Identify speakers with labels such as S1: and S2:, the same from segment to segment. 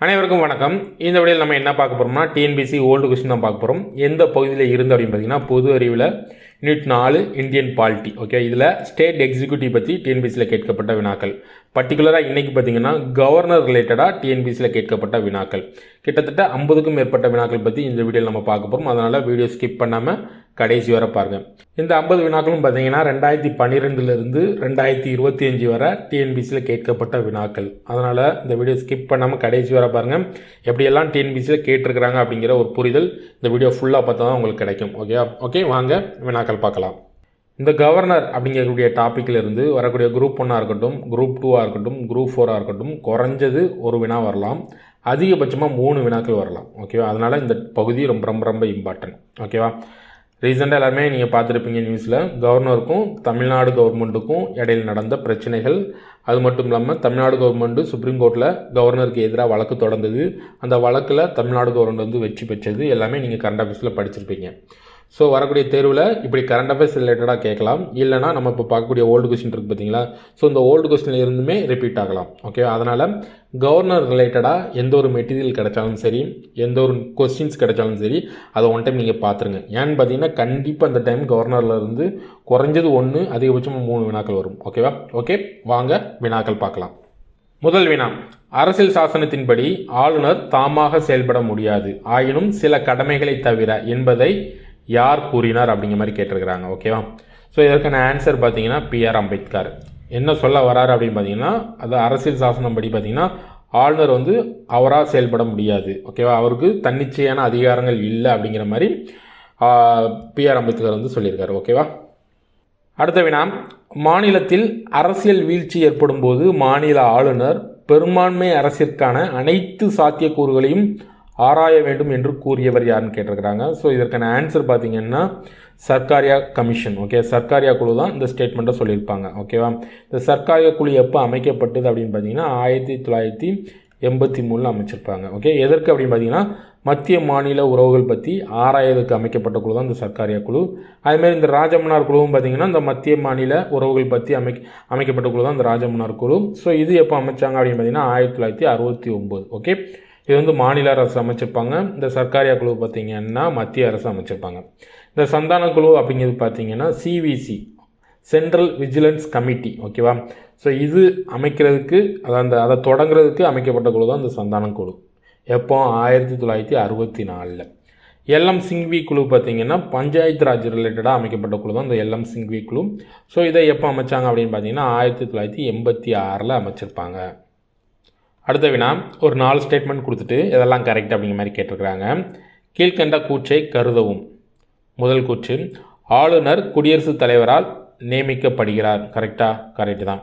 S1: அனைவருக்கும் வணக்கம். இந்த வீடியோவில் நம்ம என்ன பார்க்க போகிறோம்னா டிஎன்பிசி ஓல்டு கொஸ்டின் தான் பார்க்க போகிறோம். எந்த பகுதியில் இருந்து அப்படின்னு பார்த்தீங்கன்னா பொது அறிவில் யூனிட் 4 இந்தியன் பாலிட்டி. ஓகே, இதில் ஸ்டேட் எக்ஸிக்யூட்டிவ் பற்றி டிஎன்பிசியில் கேட்கப்பட்ட வினாக்கள். பர்டிகுலராக இன்றைக்கி பார்த்தீங்கன்னா கவர்னர் ரிலேட்டடாக டிஎன்பிசியில் கேட்கப்பட்ட வினாக்கள் கிட்டத்தட்ட 50க்கும் மேற்பட்ட வினாக்கள் பற்றி இந்த வீடியோவில் நம்ம பார்க்க போகிறோம். அதனால் வீடியோ ஸ்கிப் பண்ணாமல் கடைசி வரை பாருங்கள். இந்த 50 வினாக்களும் பார்த்தீங்கன்னா 2012லேருந்து 2025 வரை டிஎன்பிசியில் கேட்கப்பட்ட வினாக்கள். அதனால் இந்த வீடியோ ஸ்கிப் பண்ணாமல் கடைசி வரை பாருங்கள். எப்படியெல்லாம் டிஎன்பிசியில் கேட்டிருக்கிறாங்க அப்படிங்கிற ஒரு புரிதல் இந்த வீடியோ ஃபுல்லாக பார்த்தா தான் உங்களுக்கு கிடைக்கும். ஓகே வாங்க வினாக்கள் பார்க்கலாம். இந்த கவர்னர் அப்படிங்கக்கூடிய டாப்பிக்கில் இருந்து வரக்கூடிய குரூப் 1 இருக்கட்டும், குரூப் 2 இருக்கட்டும், குரூப் 4 இருக்கட்டும், குறைஞ்சது ஒரு வினா வரலாம், அதிகபட்சமாக 3 வினாக்கள் வரலாம். ஓகேவா, அதனால் இந்த பகுதி ரொம்ப ரொம்ப ரொம்ப இம்பார்ட்டன்ட். ஓகேவா, ரீசெண்டாக எல்லாருமே நீங்கள் பார்த்துருப்பீங்க நியூஸில் கவர்னருக்கும் தமிழ்நாடு கவர்மெண்ட்டுக்கும் இடையில் நடந்த பிரச்சனைகள். அது மட்டும் இல்லாமல் தமிழ்நாடு கவர்மெண்ட்டு சுப்ரீம் கோர்ட்டில் கவர்னருக்கு எதிராக வழக்கு தொடர்ந்தது. அந்த வழக்கில் தமிழ்நாடு கவர்மெண்ட் வந்து வெற்றி பெற்றது. எல்லாமே நீங்கள் கரண்ட் அஃபேர்ஸில் படிச்சிருப்பீங்க. ஸோ வரக்கூடிய தேர்வில் இப்படி கரண்ட் அஃபேர்ஸ் ரிலேட்டடாக கேட்கலாம். இல்லைனா நம்ம இப்போ பார்க்கக்கூடிய ஓல்டு கொஸ்டின் இருக்குது பார்த்தீங்களா, ஸோ இந்த ஓல்டு கொஸ்டினில் இருந்துமே ரிப்பீட் ஆகலாம். ஓகே, அதனால் கவர்னர் ரிலேட்டடாக எந்த ஒரு மெட்டீரியல் கிடைச்சாலும் சரி, எந்த ஒரு கொஸ்டின்ஸ் கிடைச்சாலும் சரி, அதை ஒன் டைம் நீங்கள் பார்த்துருங்க. ஏன்னு பார்த்தீங்கன்னா கண்டிப்பாக அந்த டைம் கவர்னரில் இருந்து குறைஞ்சது 1, அதிகபட்சமாக 3 வினாக்கள் வரும். ஓகேவா, ஓகே வாங்க வினாக்கள் பார்க்கலாம். முதல் வினா, அரசியல் சாசனத்தின்படி ஆளுநர் தாமாக செயல்பட முடியாது, ஆயினும் சில கடமைகளை தவிர என்பதை யார் கூறினார் அப்படிங்கிற மாதிரி கேட்டிருக்கிறாங்க. ஓகேவா, ஸோ இதற்கான ஆன்சர் பார்த்தீங்கன்னா PR அம்பேத்கர். என்ன சொல்ல வராரு அப்படின்னு பார்த்தீங்கன்னா, அது அரசியல் சாசனம் படி பார்த்தீங்கன்னா ஆளுநர் வந்து அவராக செயல்பட முடியாது. ஓகேவா, அவருக்கு தன்னிச்சையான அதிகாரங்கள் இல்லை அப்படிங்கிற மாதிரி PR அம்பேத்கர் வந்து சொல்லியிருக்காரு. ஓகேவா, அடுத்த வினா, மாநிலத்தில் அரசியல் வீழ்ச்சி ஏற்படும் போது மாநில ஆளுநர் பெரும்பான்மை அரசிற்கான அனைத்து சாத்தியக்கூறுகளையும் ஆராய வேண்டும் என்று கூறியவர் யாருன்னு கேட்டிருக்கிறாங்க. ஸோ இதற்கான ஆன்சர் பார்த்தீங்கன்னா சர்க்காரியா கமிஷன். ஓகே, சர்க்காரியா குழு தான் இந்த ஸ்டேட்மெண்ட்டை சொல்லியிருப்பாங்க. ஓகேவா, இந்த சர்க்காரியா குழு எப்போ அமைக்கப்பட்டது அப்படின்னு பார்த்தீங்கன்னா 1983 அமைச்சிருப்பாங்க. ஓகே, எதற்கு அப்படின்னு பார்த்தீங்கன்னா மத்திய மாநில உறவுகள் பற்றி ஆராயதுக்கு அமைக்கப்பட்ட குழு தான் இந்த சர்க்காரியா குழு. அதேமாதிரி இந்த ராஜமன்னார் குழுவும் பார்த்தீங்கன்னா இந்த மத்திய மாநில உறவுகள் பற்றி அமைக்கப்பட்ட குழு தான் இந்த ராஜமன்னார் குழு. ஸோ இது எப்போ அமைச்சாங்க அப்படின்னு பார்த்தீங்கன்னா 1969. ஓகே, இது வந்து மாநில அரசு அமைச்சிருப்பாங்க. இந்த சர்க்காரியா குழு பார்த்திங்கன்னா மத்திய அரசு அமைச்சிருப்பாங்க. இந்த சந்தான குழு அப்படிங்கிறது பார்த்திங்கன்னா CVC, சென்ட்ரல் விஜிலன்ஸ் கமிட்டி. ஓகேவா, ஸோ இது அமைக்கிறதுக்கு அதை தொடங்குறதுக்கு அமைக்கப்பட்ட குழு தான் இந்த சந்தான குழு. எப்போ 1964. LM சிங்வி குழு பார்த்திங்கன்னா பஞ்சாயத்து ராஜ் ரிலேட்டடாக அமைக்கப்பட்ட குழு தான் இந்த LM சிங்வி குழு. ஸோ இதை எப்போ அமைச்சாங்க அப்படின்னு பார்த்தீங்கன்னா 1986 அமைச்சிருப்பாங்க. அடுத்த வினா, ஒரு 4 ஸ்டேட்மெண்ட் கொடுத்துட்டு இதெல்லாம் கரெக்ட் அப்படிங்கிற மாதிரி கேட்டிருக்கிறாங்க. கீழ்கண்ட கூற்றை கருதவும். முதல் கூற்று, ஆளுநர் குடியரசுத் தலைவரால் நியமிக்கப்படுகிறார். கரெக்டு தான்.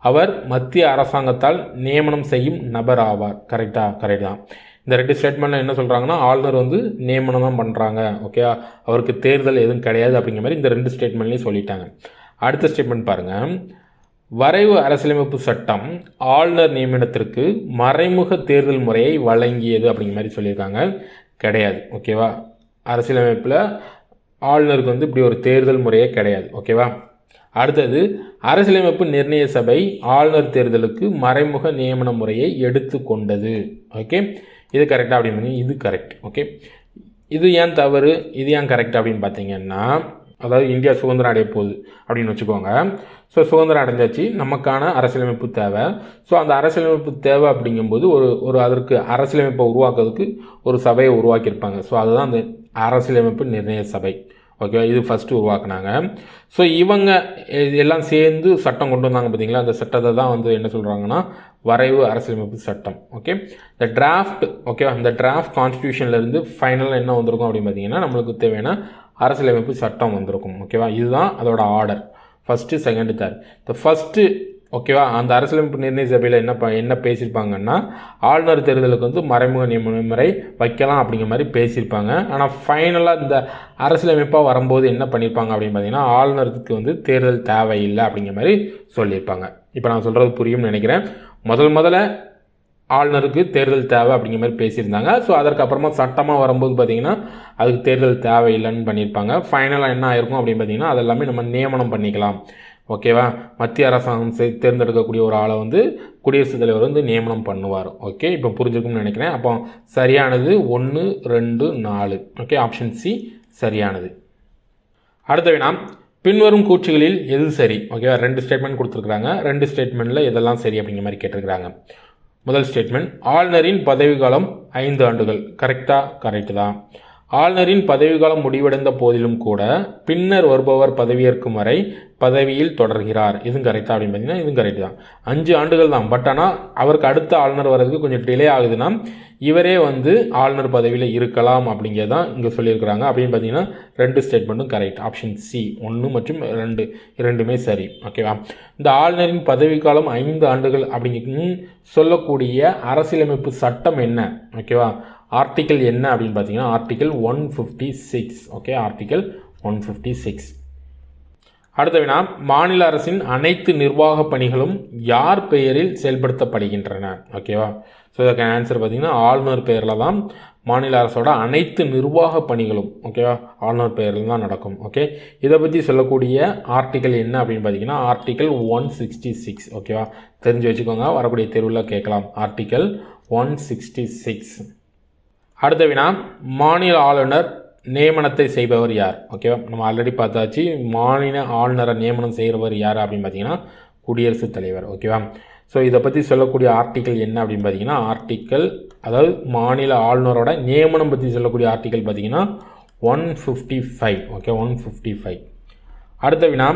S1: அவர் மத்திய அரசாங்கத்தால் நியமனம் செய்யும் நபர் ஆவார். கரெக்ட் தான். இந்த 2 ஸ்டேட்மெண்ட்டில் என்ன சொல்கிறாங்கன்னா ஆளுநர் வந்து நியமனம் தான் பண்ணுறாங்க. ஓகே, அவருக்கு தேர்தல் எதுவும் கிடையாது அப்படிங்கிற மாதிரி இந்த 2 ஸ்டேட்மெண்ட்லேயும் சொல்லிட்டாங்க. அடுத்த ஸ்டேட்மெண்ட் பாருங்கள், வரைவு அரசியலமைப்பு சட்டம் ஆளுநர் நியமனத்திற்கு மறைமுக தேர்தல் முறையை வழங்கியது அப்படிங்கிற மாதிரி சொல்லியிருக்காங்க. கிடையாது. ஓகேவா, அரசியலமைப்பில் ஆளுநருக்கு வந்து இப்படி ஒரு தேர்தல் முறையே கிடையாது. ஓகேவா, அடுத்தது அரசியலமைப்பு நிர்ணய சபை ஆளுநர் தேர்தலுக்கு மறைமுக நியமன முறையை எடுத்து கொண்டது. ஓகே, இது கரெக்டாக அப்படின்னு இது கரெக்ட். ஓகே, இது ஏன் தவறு, இது ஏன் கரெக்ட் அப்படின்னு பார்த்தீங்கன்னா, அதாவது இந்தியா சுதந்திரம் அடைய போகுது அப்படின்னு வச்சுக்கோங்க. ஸோ சுதந்திரம் அடைஞ்சாச்சு, நமக்கான அரசியலமைப்பு தேவை. ஸோ அந்த அரசியலமைப்பு தேவை அப்படிங்கும்போது ஒரு அதற்கு அரசியலமைப்பை உருவாக்குறதுக்கு ஒரு சபையை உருவாக்கியிருப்பாங்க. ஸோ அதுதான் அந்த அரசியலமைப்பு நிர்ணய சபை. ஓகேவா, இது ஃபஸ்ட்டு உருவாக்குனாங்க. ஸோ இவங்க எல்லாம் சேர்ந்து சட்டம் கொண்டு வந்தாங்க பார்த்தீங்களா, அந்த சட்டத்தை தான் வந்து என்ன சொல்கிறாங்கன்னா வரைவு அரசியலமைப்பு சட்டம். ஓகே, இந்த டிராஃப்ட். ஓகேவா, இந்த டிராஃப்ட் கான்ஸ்டியூஷன்லேருந்து ஃபைனலாக என்ன வந்திருக்கும் அப்படின்னு பார்த்தீங்கன்னா நம்மளுக்கு தேவையான அரசியலமைப்பு சட்டம் வந்திருக்கும். ஓகேவா, இதுதான் அதோட ஆர்டர், ஃபஸ்ட்டு, செகண்டு, தேர்ட். இந்த ஃபஸ்ட்டு ஓகேவா, அந்த அரசியலமைப்பு நிர்ணய சபையில் என்ன பேசியிருப்பாங்கன்னா ஆளுநர் தேர்தலுக்கு வந்து மறைமுக நியமன முறை வைக்கலாம் அப்படிங்கிற மாதிரி பேசியிருப்பாங்க. ஆனால் ஃபைனலாக இந்த அரசியலமைப்பாக வரும்போது என்ன பண்ணியிருப்பாங்க அப்படின்னு பார்த்தீங்கன்னா ஆளுநருக்கு வந்து தேர்தல் தேவையில்லை அப்படிங்கிற மாதிரி சொல்லியிருப்பாங்க. இப்போ நான் சொல்கிறது புரியும்னு நினைக்கிறேன். முதல்ல ஆளுநருக்கு தேர்தல் தேவை அப்படிங்கிற மாதிரி பேசியிருந்தாங்க. ஸோ அதற்கப்புறமா சட்டமாக வரும்போது பார்த்திங்கன்னா அதுக்கு தேர்தல் தேவையில்லைன்னு பண்ணியிருப்பாங்க. ஃபைனலாக என்ன ஆயிருக்கும் அப்படின்னு பார்த்தீங்கன்னா அது எல்லாமே நம்ம நியமனம் பண்ணிக்கலாம், ஓகேவா. மத்திய அரசாங்கம் தேர்ந்தெடுக்கக்கூடிய ஒரு ஆளை வந்து குடியரசுத் தலைவர் வந்து நியமனம் பண்ணுவார். ஓகே, இப்போ புரிஞ்சுக்கும்னு நினைக்கிறேன். அப்போ சரியானது 1, 2, 4. ஓகே, ஆப்ஷன் சி சரியானது. அடுத்த வினா, பின்வரும் கூற்றுகளில் எது சரி? ஓகேவா, 2 ஸ்டேட்மெண்ட் கொடுத்துருக்குறாங்க. 2 ஸ்டேட்மெண்ட்டில் எதெல்லாம் சரி அப்படிங்கிற மாதிரி கேட்டிருக்கிறாங்க. முதல் ஸ்டேட்மெண்ட், ஆளுநரின் பதவிக்காலம் 5 ஆண்டுகள். கரெக்டு தான். ஆளுநரின் பதவிக்காலம் முடிவடைந்த போதிலும் கூட பின்னர் வருபவர் பதவியேற்கும் வரை பதவியில் தொடர்கிறார். இதுவும் கரெக்டாக அப்படின்னு பார்த்தீங்கன்னா இதுவும் கரெக்டு தான். 5 ஆண்டுகள் தான். பட் ஆனால் அவருக்கு அடுத்த ஆளுநர் வர்றதுக்கு கொஞ்சம் டிலே ஆகுதுன்னா இவரே வந்து ஆளுநர் பதவியில் இருக்கலாம் அப்படிங்கிறது தான் இங்கே சொல்லியிருக்கிறாங்க. அப்படின்னு பார்த்தீங்கன்னா 2 ஸ்டேட்மெண்ட்டும் கரெக்ட். ஆப்ஷன் சி 1 மற்றும் 2 இரண்டுமே சரி. ஓகேவா. இந்த ஆளுநரின் பதவிக்காலம் 5 ஆண்டுகள் அப்படிங்கிறது சொல்லக்கூடிய அரசியலமைப்பு சட்டம் என்ன? ஓகேவா, ஆர்டிக்கல் என்ன அப்படின்னு பார்த்தீங்கன்னா ஆர்டிக்கல் 156. Okay, article 156. அடுத்த வினா, மாநில அரசின் அனைத்து நிர்வாக பணிகளும் யார் பெயரில் செயல்படுத்தப்படுகின்றன? ஓகேவா. ஸோ இதுக்கு ஆன்சர் பார்த்தீங்கன்னா ஆளுநர் பெயரில் தான் மாநில அரசோட அனைத்து நிர்வாக பணிகளும் ஓகேவா ஆளுநர் பெயரில் தான் நடக்கும். ஓகே, இதை பற்றி சொல்லக்கூடிய ஆர்டிக்கல் என்ன அப்படின்னு பார்த்தீங்கன்னா ஆர்டிக்கல் 166. ஓகேவா, தெரிஞ்சு வச்சுக்கோங்க, வரக்கூடிய தேர்வில் கேட்கலாம். ஆர்டிக்கல் 166. அடுத்த வினா, மாநில ஆளுநர் நியமனத்தை செய்பவர் யார்? ஓகேவா, நம்ம ஆல்ரெடி பார்த்தாச்சு. மாநில ஆளுநரை நியமனம் செய்கிறவர் யார் அப்படின்னு பார்த்தீங்கன்னா குடியரசுத் தலைவர். ஓகேவா. ஸோ இதை பற்றி சொல்லக்கூடிய ஆர்டிக்கல் என்ன அப்படின்னு பார்த்தீங்கன்னா ஆர்டிக்கல், அதாவது மாநில ஆளுநரோட நியமனம் பற்றி சொல்லக்கூடிய ஆர்டிக்கல் பார்த்தீங்கன்னா 155. ஓகே, 155. அடுத்த வினா,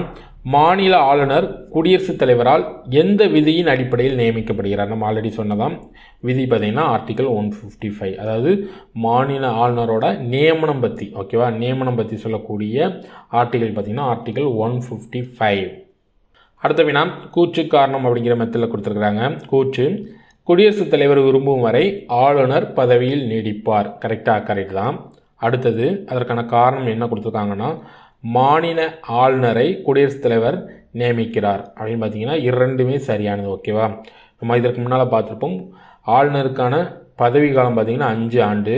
S1: மாநில ஆளுநர் குடியரசுத் தலைவரால் எந்த விதியின் அடிப்படையில் நியமிக்கப்படுகிறார்? நம்ம ஆல்ரெடி சொன்னதாம் விதி பார்த்தீங்கன்னா ஆர்டிக்கல் 155. அதாவது மாநில ஆளுநரோட நியமனம் பற்றி ஓகேவா நியமனம் பற்றி சொல்லக்கூடிய ஆர்டிக்கல் பார்த்தீங்கன்னா ஆர்டிக்கல் 155. அடுத்த வினா, கூற்று காரணம் அப்படிங்கிற மெத்தடில் கொடுத்துருக்குறாங்க. கூற்று, குடியரசுத் தலைவர் விரும்பும் வரை ஆளுநர் பதவியில் நீடிப்பார். கரெக்ட் தான். அடுத்தது அதற்கான காரணம் என்ன கொடுத்துருக்காங்கன்னா மாநில ஆளுநரை குடியரசுத் தலைவர் நியமிக்கிறார் அப்படின்னு பார்த்தீங்கன்னா இரண்டுமே சரியானது. ஓகேவா, நம்ம இதற்கு முன்னால் பார்த்துருப்போம். ஆளுநருக்கான பதவி காலம் பார்த்தீங்கன்னா 5 ஆண்டு.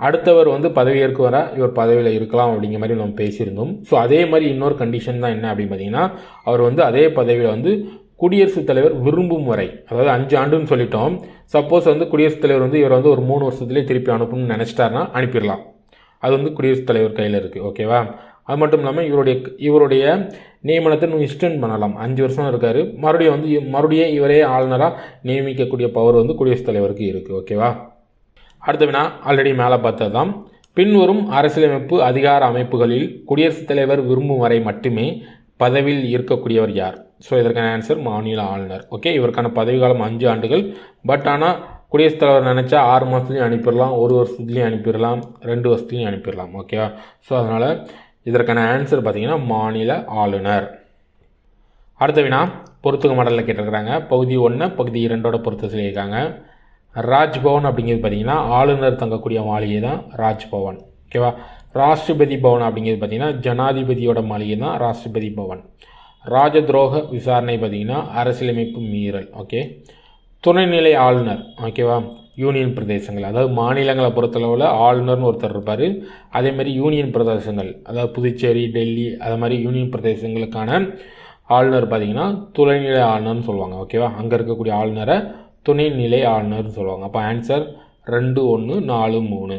S1: அடுத்தவர் வந்து பதவியேற்க வர இவர் பதவியில் இருக்கலாம் அப்படிங்கிற மாதிரி நம்ம பேசியிருந்தோம். ஸோ அதே மாதிரி இன்னொரு கண்டிஷன் தான் என்ன அப்படின்னு பார்த்தீங்கன்னா அவர் வந்து அதே பதவியில் வந்து குடியரசுத் தலைவர் விரும்பும் வரை, அதாவது 5 ஆண்டுன்னு சொல்லிட்டோம். சப்போஸ் வந்து குடியரசுத் தலைவர் வந்து இவர் வந்து ஒரு 3 வருஷத்துலேயே திருப்பி அனுப்பணும்னு நினச்சிட்டாருன்னா அனுப்பிடலாம். அது வந்து குடியரசுத் தலைவர் கையில் இருக்குது. ஓகேவா. அது மட்டும் இல்லாமல் இவருடைய நியமனத்தை இன்னும் எக்ஸ்டெண்ட் பண்ணலாம். 5 வருஷம் இருக்கார், மறுபடியும் இவரே ஆளுநராக நியமிக்கக்கூடிய பவர் வந்து குடியரசுத் தலைவருக்கு இருக்குது. ஓகேவா. அடுத்த வினா ஆல்ரெடி மேலே பார்த்தது தான். பின்வரும் அரசியலமைப்பு அதிகார அமைப்புகளில் குடியரசுத் தலைவர் விரும்பும் வரை மட்டுமே பதவியில் இருக்கக்கூடியவர் யார்? ஸோ இதற்கான ஆன்சர் மாநில ஆளுநர். ஓகே, இவருக்கான பதவி காலம் 5 ஆண்டுகள். பட் ஆனால் குடியரசுத் தலைவர் நினச்சா 6 மாதத்துலேயும் அனுப்பிடலாம், 1 வருஷத்துலேயும் அனுப்பிடலாம், 2 வருஷத்துலேயும் அனுப்பிடலாம். ஓகேவா. ஸோ அதனால் இதற்கான ஆன்சர் பார்த்தீங்கன்னா மாநில ஆளுநர். அடுத்த வினா பொறுத்துக்க மாடலில் கேட்டிருக்கிறாங்க. பகுதி 1 பகுதி 2 பொறுத்து சொல்லியிருக்காங்க. ராஜ்பவன் அப்படிங்கிறது பார்த்தீங்கன்னா ஆளுநர் தங்கக்கூடிய மாளிகை தான் ராஜ்பவன். ஓகேவா. ராஷ்டிரபதி பவன் அப்படிங்கிறது பார்த்தீங்கன்னா ஜனாதிபதியோட மாளிகை தான் ராஷ்டிரபதி பவன். ராஜ துரோக விசாரணை பார்த்தீங்கன்னா அரசியலமைப்பு மீறல். ஓகே. துணைநிலை ஆளுநர் ஓகேவா யூனியன் பிரதேசங்கள், அதாவது மாநிலங்களை பொறுத்தளவில் ஆளுநர்னு ஒருத்தர் இருப்பார். அதேமாதிரி யூனியன் பிரதேசங்கள், அதாவது புதுச்சேரி, டெல்லி, அது மாதிரி யூனியன் பிரதேசங்களுக்கான ஆளுநர் பார்த்திங்கன்னா துணைநிலை ஆளுநர்னு சொல்லுவாங்க. ஓகேவா. அங்கே இருக்கக்கூடிய ஆளுநரை துணைநிலை ஆளுநர்னு சொல்லுவாங்க. அப்போ ஆன்சர் 2, 1, 4, 3.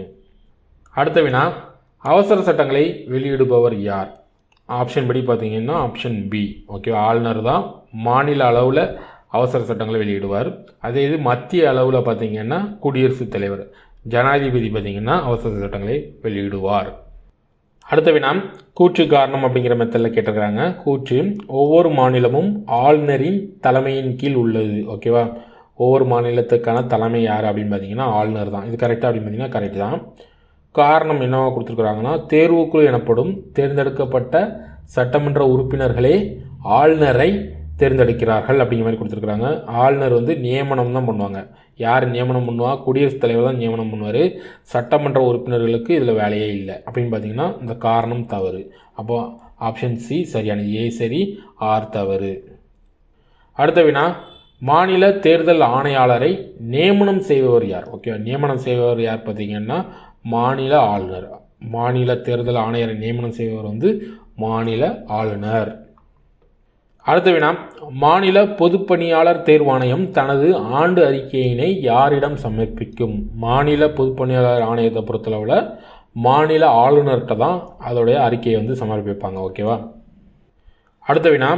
S1: அடுத்த வினா, அவசர சட்டங்களை வெளியிடுபவர் யார்? ஆப்ஷன் படி பார்த்தீங்கன்னா ஆப்ஷன் பி. ஓகேவா. ஆளுநர் தான் மாநில அளவில் அவசர சட்டங்களை வெளியிடுவார். அதே இது மத்திய அளவில் பார்த்திங்கன்னா குடியரசுத் தலைவர், ஜனாதிபதி பார்த்திங்கன்னா அவசர சட்டங்களை வெளியிடுவார். அடுத்த வினா, கூற்று காரணம் அப்படிங்கிற மெத்தடில் கேட்டிருக்கிறாங்க. கூற்று, ஒவ்வொரு மாநிலமும் ஆளுநரின் தலைமையின் கீழ் உள்ளது. ஓகேவா. ஒவ்வொரு மாநிலத்துக்கான தலைமை யார் அப்படின்னு பார்த்தீங்கன்னா ஆளுநர் தான். இது கரெக்டாக அப்படின்னு பார்த்தீங்கன்னா கரெக்ட் தான். காரணம் என்னவா கொடுத்துருக்குறாங்கன்னா தேர்வுக்குழு எனப்படும் தேர்ந்தெடுக்கப்பட்ட சட்டமன்ற உறுப்பினர்களே ஆளுநரை தேர்ந்தெடுக்கிறார்கள் அப்படிங்கிற மாதிரி கொடுத்துருக்குறாங்க. ஆளுநர் வந்து நியமனம் தான் பண்ணுவாங்க. யார் நியமனம் பண்ணுவா? குடியரசுத் தலைவர் தான் நியமனம் பண்ணுவார். சட்டமன்ற உறுப்பினர்களுக்கு இதில் வேலையே இல்லை அப்படின்னு பார்த்தீங்கன்னா இந்த காரணம் தவறு. அப்போ ஆப்ஷன் சி சரியானது. ஏ சரி, ஆர் தவறு. அடுத்த வினா, மாநில தேர்தல் ஆணையாளரை நியமனம் செய்பவர் யார்? ஓகே, நியமனம் செய்பவர் யார் பார்த்தீங்கன்னா மாநில ஆளுநர். மாநில தேர்தல் ஆணையரை நியமனம் செய்பவர் வந்து மாநில ஆளுநர். அடுத்த வினா, மாநில பொதுப்பணியாளர் தேர்வாணையம் தனது ஆண்டு அறிக்கையினை யாரிடம் சமர்ப்பிக்கும்? மாநில பொதுப்பணியாளர் ஆணையத்தை பொறுத்தளவில் மாநில ஆளுநர்கிட்ட தான் அதோடைய அறிக்கையை வந்து சமர்ப்பிப்பாங்க. ஓகேவா? அடுத்த வினா,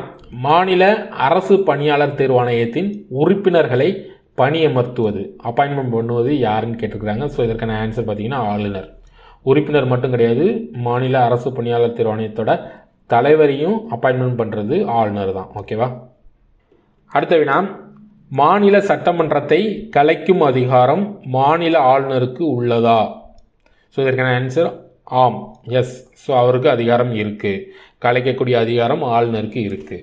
S1: மாநில அரசு பணியாளர் தேர்வாணையத்தின் உறுப்பினர்களை பணியமர்த்துவது, அப்பாயின்மெண்ட் பண்ணுவது யாருன்னு கேட்டிருக்கிறாங்க. ஸோ இதற்கான ஆன்சர் பார்த்தீங்கன்னா ஆளுநர். உறுப்பினர் மட்டும் கிடையாது, மாநில அரசு பணியாளர் தேர்வாணையத்தோட தலைவரையும் அப்பாயின்மெண்ட் பண்ணுறது ஆளுநர் தான். ஓகேவா? அடுத்த வினா, மாநில சட்டமன்றத்தை கலைக்கும் அதிகாரம் மாநில ஆளுநருக்கு உள்ளதா? ஸோ இதற்கான ஆன்சர் ஆம், எஸ். ஸோ அவருக்கு அதிகாரம் இருக்குது, கலைக்கக்கூடிய அதிகாரம் ஆளுநருக்கு இருக்குது.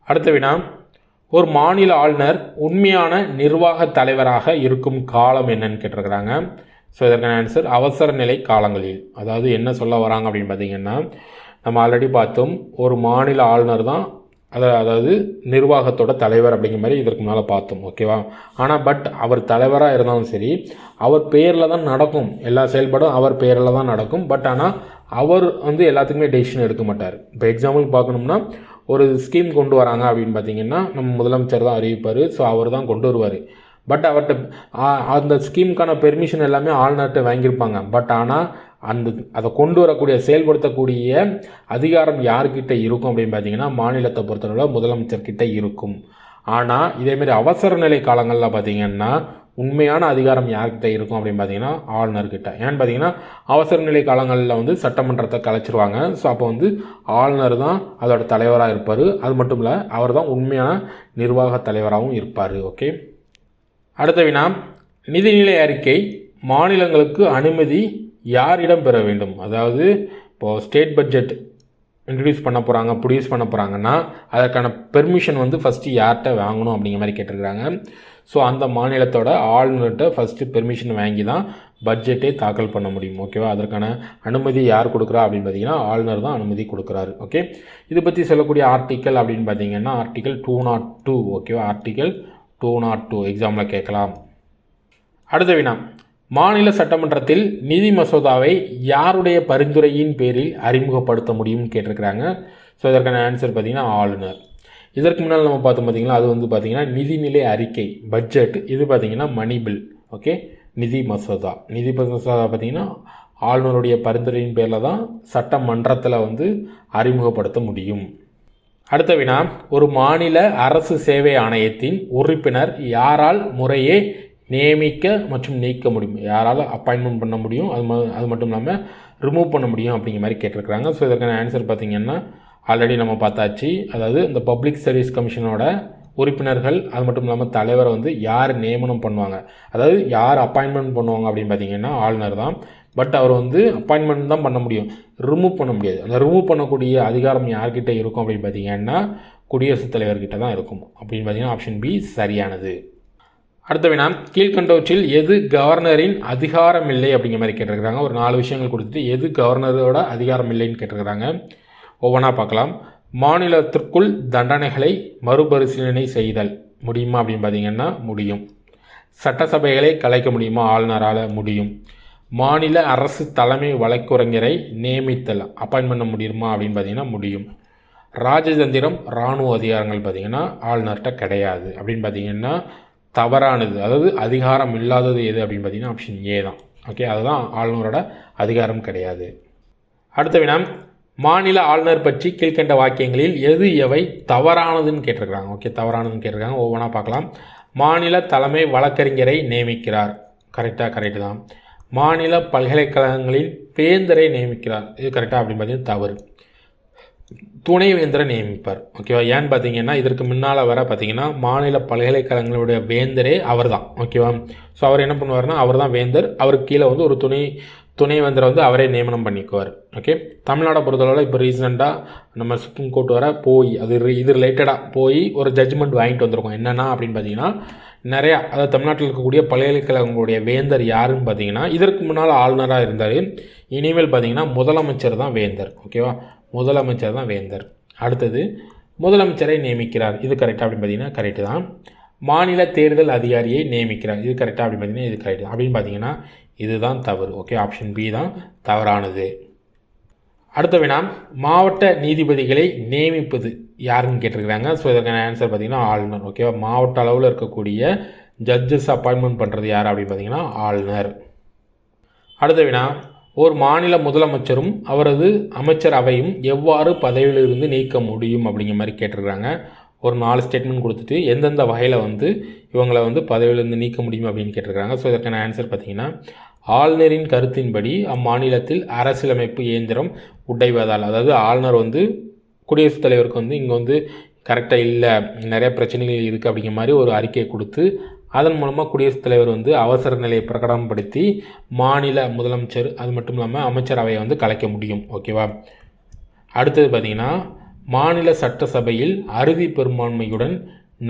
S1: அடுத்த வினா, ஒரு மாநில ஆளுநர் உண்மையான நிர்வாக தலைவராக இருக்கும் காலம் என்னன்னு கேட்டிருக்கிறாங்க. ஸோ இதற்கான ஆன்சர் அவசர நிலை காலங்களில். அதாவது என்ன சொல்ல வராங்க அப்படின்னு பார்த்தீங்கன்னா, நம்ம ஆல்ரெடி பார்த்தோம், ஒரு மாநில ஆளுநர் தான் அதாவது நிர்வாகத்தோட தலைவர் அப்படிங்கிற மாதிரி இதற்கு மேலே பார்த்தோம். ஓகேவா? ஆனால் அவர் தலைவராக இருந்தாலும் சரி, அவர் பேரில் தான் நடக்கும், எல்லா செயல்பாடும் அவர் பேரில் தான் நடக்கும். ஆனால் அவர் வந்து எல்லாத்துக்குமே டெசிஷன் எடுக்க மாட்டார். இப்போ எக்ஸாம்பிள் பார்க்கணும்னா, ஒரு ஸ்கீம் கொண்டு வராங்க அப்படின்னு பார்த்தீங்கன்னா நம்ம முதலமைச்சர் தான் அறிவிப்பார். ஸோ அவர் தான் கொண்டு வருவார். அவர்கிட்ட அந்த ஸ்கீமுக்கான பெர்மிஷன் எல்லாமே ஆளுநர்கிட்ட வாங்கியிருப்பாங்க. ஆனால் அதை கொண்டு வரக்கூடிய செயல்படுத்தக்கூடிய அதிகாரம் யார்கிட்ட இருக்கும் அப்படின்னு பார்த்தீங்கன்னா மாநிலத்தை பொறுத்தவரை முதலமைச்சர்கிட்ட இருக்கும். ஆனால் இதேமாரி அவசர நிலை காலங்களில் பார்த்தீங்கன்னா உண்மையான அதிகாரம் யார்கிட்ட இருக்கும் அப்படின்னு பார்த்தீங்கன்னா ஆளுநர்கிட்ட. ஏன்னு பார்த்தீங்கன்னா அவசர நிலை காலங்களில் வந்து சட்டமன்றத்தை கலைச்சிருவாங்க. ஸோ அப்போ வந்து ஆளுநர் தான் அதோட தலைவராக இருப்பார். அது மட்டும் இல்லை, அவர் தான் உண்மையான நிர்வாக தலைவராகவும் இருப்பார். ஓகே. அடுத்த வினா, நிதிநிலை அறிக்கை மாநிலங்களுக்கு அனுமதி யாரிடம் பெற வேண்டும்? அதாவது இப்போது ஸ்டேட் பட்ஜெட் இன்ட்ரடியூஸ் பண்ண போகிறாங்க, ப்ரொடியூஸ் பண்ண போகிறாங்கன்னா அதற்கான பெர்மிஷன் வந்து ஃபஸ்ட்டு யார்கிட்ட வாங்கணும் அப்படிங்கிற மாதிரி கேட்டிருக்கிறாங்க. ஸோ அந்த மாநிலத்தோட ஆளுநர்கிட்ட ஃபஸ்ட்டு பெர்மிஷன் வாங்கி தான் பட்ஜெட்டே தாக்கல் பண்ண முடியும். ஓகேவா? அதற்கான அனுமதி யார் கொடுக்குறா அப்படின்னு பார்த்தீங்கன்னா ஆளுநர் தான் அனுமதி கொடுக்குறாரு. ஓகே. இது பற்றி சொல்லக்கூடிய ஆர்டிக்கல் அப்படின்னு பார்த்தீங்கன்னா ஆர்டிக்கல் 202. ஓகேவா? ஆர்டிக்கல் 202 எக்ஸாமில் கேட்கலாம். அடுத்த வினா, மாநில சட்டமன்றத்தில் நிதி மசோதாவை யாருடைய பரிந்துரையின் பேரில் அறிமுகப்படுத்த முடியும்னு கேட்டிருக்கிறாங்க. ஸோ இதற்கான ஆன்சர் பார்த்தீங்கன்னா ஆளுநர். இதற்கு முன்னால் நம்ம பார்த்தோம் பார்த்தீங்கன்னா அது வந்து பார்த்தீங்கன்னா நிதிநிலை அறிக்கை, பட்ஜெட். இது பார்த்தீங்கன்னா மணி பில். ஓகே. நிதி மசோதா பார்த்தீங்கன்னா ஆளுநருடைய பரிந்துரையின் பேரில் தான் சட்டமன்றத்தில் வந்து அறிமுகப்படுத்த முடியும். அடுத்த வினா, ஒரு மாநில அரசு சேவை ஆணையத்தின் உறுப்பினர் யாரால் முறையே நியமிக்க மற்றும் நீக்க முடியும்? யாரால் அப்பாயின்மெண்ட் பண்ண முடியும், அது மட்டும் இல்லாமல் ரிமூவ் பண்ண முடியும் அப்படிங்கிற மாதிரி கேட்டிருக்கிறாங்க. ஸோ இதற்கான ஆன்சர் பார்த்திங்கன்னா ஆல்ரெடி நம்ம பார்த்தாச்சு. அதாவது இந்த பப்ளிக் சர்வீஸ் கமிஷனோட உறுப்பினர்கள் அது மட்டும் இல்லாமல் தலைவரை வந்து யார் நியமனம் பண்ணுவாங்க, அதாவது யார் அப்பாயின்மெண்ட் பண்ணுவாங்க அப்படின்னு பார்த்தீங்கன்னா ஆளுநர் தான். அவர் வந்து அப்பாயின்மெண்ட் தான் பண்ண முடியும், ரிமூவ் பண்ண முடியாது. அந்த ரிமூவ் பண்ணக்கூடிய அதிகாரம் யார்கிட்ட இருக்கும் அப்படின்னு பார்த்தீங்கன்னா குடியரசுத் தலைவர்கிட்ட தான் இருக்கும். அப்படின்னு பார்த்தீங்கன்னா ஆப்ஷன் பி சரியானது. அடுத்த வினா, கீழ்கண்டவற்றில் எது கவர்னரின் அதிகாரம் இல்லை அப்படிங்கிற மாதிரி கேட்டிருக்கிறாங்க. ஒரு 4 விஷயங்கள் கொடுத்துட்டு எது கவர்னரோட அதிகாரம் இல்லைன்னு கேட்டிருக்கிறாங்க. ஒவ்வொன்றா பார்க்கலாம். மாநிலத்திற்குள் தண்டனைகளை மறுபரிசீலனை செய்தல் முடியுமா அப்படின்னு பார்த்தீங்கன்னா முடியும். சட்டசபைகளை கலைக்க முடியுமா? ஆளுநரால் முடியும். மாநில அரசு தலைமை வழக்குரைஞரை நியமித்தல் அப்பாயின்ட் பண்ண முடியுமா அப்படின்னு பார்த்தீங்கன்னா முடியும். ராஜதந்திரம் இராணுவ அதிகாரங்கள் பார்த்தீங்கன்னா ஆளுநர்கிட்ட கிடையாது. அப்படின்னு பார்த்தீங்கன்னா தவறானது, அதாவது அதிகாரம் இல்லாதது எது அப்படின்னு பார்த்தீங்கன்னா ஆப்ஷன் ஏ தான். ஓகே, அதுதான் ஆளுநரோட அதிகாரம் கிடையாது. அடுத்த வினா, மாநில ஆளுநர் பற்றி கீழ்கண்ட வாக்கியங்களில் எது எவை தவறானதுன்னு கேட்டிருக்கிறாங்க. ஓகே, தவறானதுன்னு கேட்டிருக்காங்க. ஒவ்வொன்றா பார்க்கலாம். மாநில தலைமை வழக்கறிஞரை நியமிக்கிறார், கரெக்டு தான். மாநில பல்கலைக்கழகங்களின் வேந்தரை நியமிக்கிறார், இது கரெக்டாக அப்படின்னு பார்த்தீங்கன்னா தவறு. துணைவேந்தரை நியமிப்பார். ஓகேவா? ஏன்னு பார்த்தீங்கன்னா இதற்கு முன்னால் வர பார்த்தீங்கன்னா மாநில பல்கலைக்கழகங்களுடைய வேந்தரே அவர் தான். ஓகேவா? ஸோ அவர் என்ன பண்ணுவார்னா அவர் தான் வேந்தர், அவருக்கு கீழே வந்து ஒரு துணைவேந்தரை வந்து அவரே நியமனம் பண்ணிக்குவார். ஓகே, தமிழ்நாடை பொறுத்தளவில் இப்போ ரீசெண்டாக நம்ம சுப்ரீம் கோர்ட் வர போய் இது ரிலேட்டடாக போய் ஒரு ஜட்ஜ்மெண்ட் வாங்கிட்டு வந்திருக்கோம். என்னென்னா அப்படின்னு பார்த்தீங்கன்னா நிறையா, அதாவது தமிழ்நாட்டில் இருக்கக்கூடிய பல்கலைக்கழகங்களுடைய வேந்தர் யாருன்னு பார்த்தீங்கன்னா இதற்கு முன்னால் ஆளுநராக இருந்தார், இனிமேல் பார்த்தீங்கன்னா முதலமைச்சர் தான் வேந்தர். ஓகேவா? முதலமைச்சர் தான் வேந்தர். அடுத்தது முதலமைச்சரை நியமிக்கிறார், இது கரெக்டாக அப்படின்னு பார்த்தீங்கன்னா கரெக்டு தான். மாநில தேர்தல் அதிகாரியை நியமிக்கிறார், இது கரெக்டாக அப்படின்னு பார்த்தீங்கன்னா இது கரெக்டு அப்படின்னு பார்த்தீங்கன்னா இதுதான் தவறு. ஓகே, ஆப்ஷன் பி தான் தவறானது. அடுத்த வினா, மாவட்ட நீதிபதிகளை நியமிப்பது யாருன்னு கேட்டிருக்கிறாங்க. ஸோ இதற்கான ஆன்சர் பார்த்திங்கன்னா ஆளுநர். ஓகேவா, மாவட்ட அளவில் இருக்கக்கூடிய ஜட்ஜஸ் அப்பாயின்மெண்ட் பண்ணுறது யார் அப்படின்னு பார்த்தீங்கன்னா ஆளுநர். அடுத்த வினா, ஒரு மாநில முதலமைச்சரும் அவரது அமைச்சர் அவையும் எவ்வாறு பதவியிலிருந்து நீக்க முடியும் அப்படிங்கிற மாதிரி கேட்டிருக்கிறாங்க. ஒரு 4 ஸ்டேட்மெண்ட் கொடுத்துட்டு எந்தெந்த வகையில் வந்து இவங்களை வந்து பதவியிலிருந்து நீக்க முடியும் அப்படின்னு கேட்டிருக்கிறாங்க. ஸோ இதற்கான ஆன்சர் பார்த்திங்கன்னா ஆளுநரின் கருத்தின்படி அம்மாநிலத்தில் அரசியலமைப்பு இயந்திரம் உடைவதால், அதாவது ஆளுநர் வந்து குடியரசுத் தலைவருக்கு வந்து இங்கே வந்து கரெக்டாக இல்லை, நிறைய பிரச்சனைகள் இருக்குது அப்படிங்கிற மாதிரி ஒரு அறிக்கையை கொடுத்து அதன் மூலமாக குடியரசுத் தலைவர் வந்து அவசர நிலையை பிரகடனப்படுத்தி மாநில முதலமைச்சர் அது மட்டும் இல்லாமல் அமைச்சரவையை வந்து கலைக்க முடியும். ஓகேவா. அடுத்தது பார்த்திங்கன்னா மாநில சட்டசபையில் அறுதி பெரும்பான்மையுடன்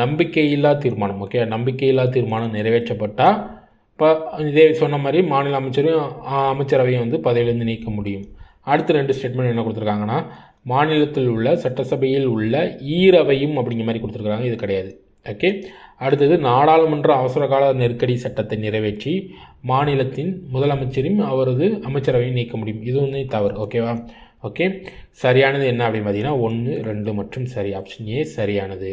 S1: நம்பிக்கையில்லா தீர்மானம், ஓகே, நம்பிக்கையில்லா தீர்மானம் நிறைவேற்றப்பட்டால் இப்போ இதே சொன்ன மாதிரி மாநில அமைச்சரும் அமைச்சரவையும் வந்து பதவியிலிருந்து நீக்க முடியும். அடுத்த 2 ஸ்டேட்மெண்ட் என்ன கொடுத்துருக்காங்கன்னா மாநிலத்தில் உள்ள சட்டசபையில் உள்ள ஈரவையும் அப்படிங்கிற மாதிரி கொடுத்துருக்குறாங்க. இது கிடையாது. ஓகே. அடுத்தது நாடாளுமன்ற அவசரகால நெருக்கடி சட்டத்தை நிறைவேற்றி மாநிலத்தின் முதலமைச்சரையும் அவரது அமைச்சரவையும் நீக்க முடியும். இது ஒன்று தவறு. ஓகேவா. ஓகே. சரியானது என்ன அப்படின்னு பார்த்தீங்கன்னா 1, 2 மற்றும் சரி. ஆப்ஷன் ஏ சரியானது.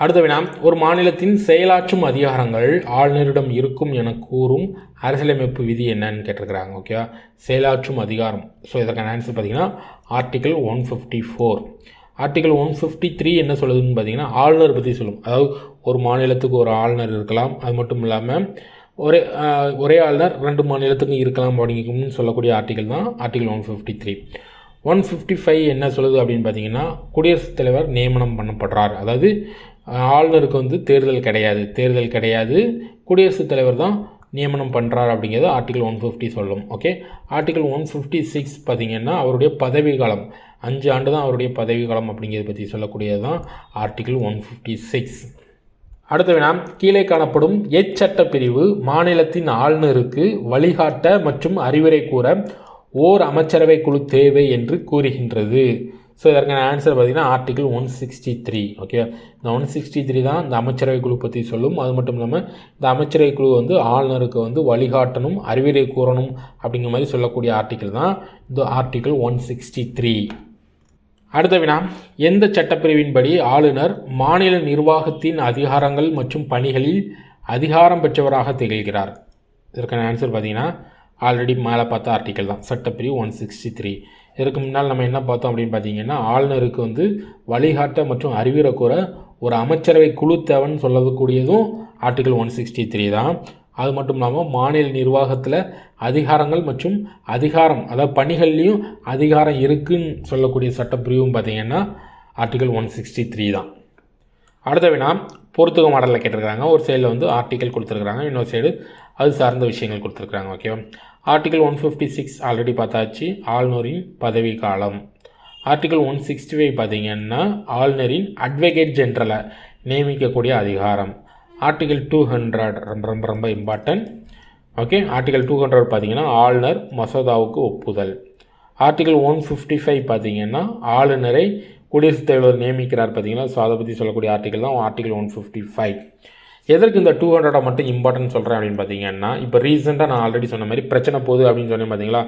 S1: அடுத்த வினா, ஒரு மாநிலத்தின் செயலாற்றும் அதிகாரங்கள் ஆளுநரிடம் இருக்கும் என கூறும் அரசியலமைப்பு விதி என்னன்னு கேட்டிருக்கிறாங்க. ஓகேவா. செயலாற்றும் அதிகாரம். ஸோ இதற்கான ஆன்சர் பார்த்தீங்கன்னா ஆர்டிகல் 154. ஆர்டிகல் 153 என்ன சொல்லுதுன்னு பார்த்தீங்கன்னா ஆளுநர் பற்றி சொல்லும். அதாவது ஒரு மாநிலத்துக்கு ஒரு ஆளுநர் இருக்கலாம், அது மட்டும் இல்லாமல் ஒரே ஆளுநர் 2 மாநிலத்துக்கும் இருக்கலாம் அப்படிங்கன்னு சொல்லக்கூடிய ஆர்டிகல் தான் ஆர்டிகல் 153. 155 என்ன சொல்லுது அப்படின்னு பார்த்தீங்கன்னா குடியரசுத் தலைவர் நியமனம் பண்ணப்படுறார். அதாவது ஆளுநருக்கு வந்து தேர்தல் கிடையாது, குடியரசுத் தலைவர் தான் நியமனம் பண்ணுறார் அப்படிங்கிறது ஆர்டிகல் 150 சொல்லும். ஓகே. ஆர்டிகல் 156 பார்த்திங்கன்னா அவருடைய பதவி காலம் 5 ஆண்டு தான் அவருடைய பதவி காலம் அப்படிங்கிறத பற்றி சொல்லக்கூடியது தான் ஆர்டிகல் 156. அடுத்த வினா, கீழே காணப்படும் எச்சட்ட பிரிவு மாநிலத்தின் ஆளுநருக்கு வழிகாட்ட மற்றும் அறிவுரை கூற ஓர் அமைச்சரவை குழு தேவை என்று கூறுகின்றது. ஸோ இதற்கான ஆன்சர் பார்த்திங்கன்னா ஆர்டிகல் 163. ஓகே. இந்த 163 தான் இந்த அமைச்சரவை குழு பற்றி சொல்லும். அது மட்டும் இல்லாமல் இந்த அமைச்சரவை குழு வந்து ஆளுநருக்கு வந்து வழிகாட்டணும், அறிவுரை கூறணும் அப்படிங்கிற மாதிரி சொல்லக்கூடிய ஆர்டிகல் தான் இந்த ஆர்டிகல் 163. அடுத்த வினா, எந்த சட்டப்பிரிவின்படி ஆளுநர் மாநில நிர்வாகத்தின் அதிகாரங்கள் மற்றும் பணிகளில் அதிகாரம் பெற்றவராக திகழ்கிறார்? இதற்கான ஆன்சர் பார்த்திங்கன்னா ஆல்ரெடி மேலே பார்த்த ஆர்டிக்கல் தான், சட்டப்பிரிவு 163. இதற்கு முன்னால் நம்ம என்ன பார்த்தோம் அப்படின்னு பார்த்தீங்கன்னா ஆளுநருக்கு வந்து வழிகாட்ட மற்றும் அறிவுரை கூற ஒரு அமைச்சரவை குழு தேவைன்னு சொல்லக்கூடியதும் ஆர்டிகல் 163 தான். அது மட்டும் இல்லாமல் மாநில நிர்வாகத்தில் அதிகாரங்கள் மற்றும் அதிகாரம், அதாவது பணிகள்லேயும் அதிகாரம் இருக்குன்னு சொல்லக்கூடிய சட்டப்பிரிவும் பார்த்திங்கன்னா ஆர்டிகல் 163 தான். அடுத்த வினா, பொறுத்துக மாடலில் கேட்டிருக்கிறாங்க. ஒரு சைடில் வந்து ஆர்டிக்கல் கொடுத்துருக்குறாங்க, இன்னொரு சைடு அது சார்ந்த விஷயங்கள் கொடுத்துருக்குறாங்க. ஓகேவா. ஆர்டிகல் 156 ஆல்ரெடி பார்த்தாச்சு, ஆளுநரின் பதவி காலம். ஆர்டிகல் 165 பார்த்திங்கன்னா ஆளுநரின் அட்வொகேட் ஜெனரலை நியமிக்கக்கூடிய அதிகாரம். ஆர்டிகல் 200 ரொம்ப ரொம்ப இம்பார்ட்டன்ட். ஓகே. ஆர்டிகல் 200 பார்த்திங்கன்னா ஆளுநர் மசோதாவுக்கு ஒப்புதல். ஆர்டிகல் 155 பார்த்திங்கன்னா ஆளுநரை குடியரசுத் தலைவர் நியமிக்கிறார் பார்த்திங்கன்னா. ஸோ அதை பற்றி சொல்லக்கூடிய ஆர்டிகல் தான் ஆர்டிகல் 155. எதற்கு இந்த 200 மட்டும் இம்பார்ட்டன்ட் சொல்கிறேன் அப்படின்னு பார்த்தீங்கன்னா இப்போ ரீசெண்டாக நான் ஆல்ரெடி சொன்ன மாதிரி பிரச்சனை போகுது அப்படின்னு சொன்னேன் பார்த்தீங்களா,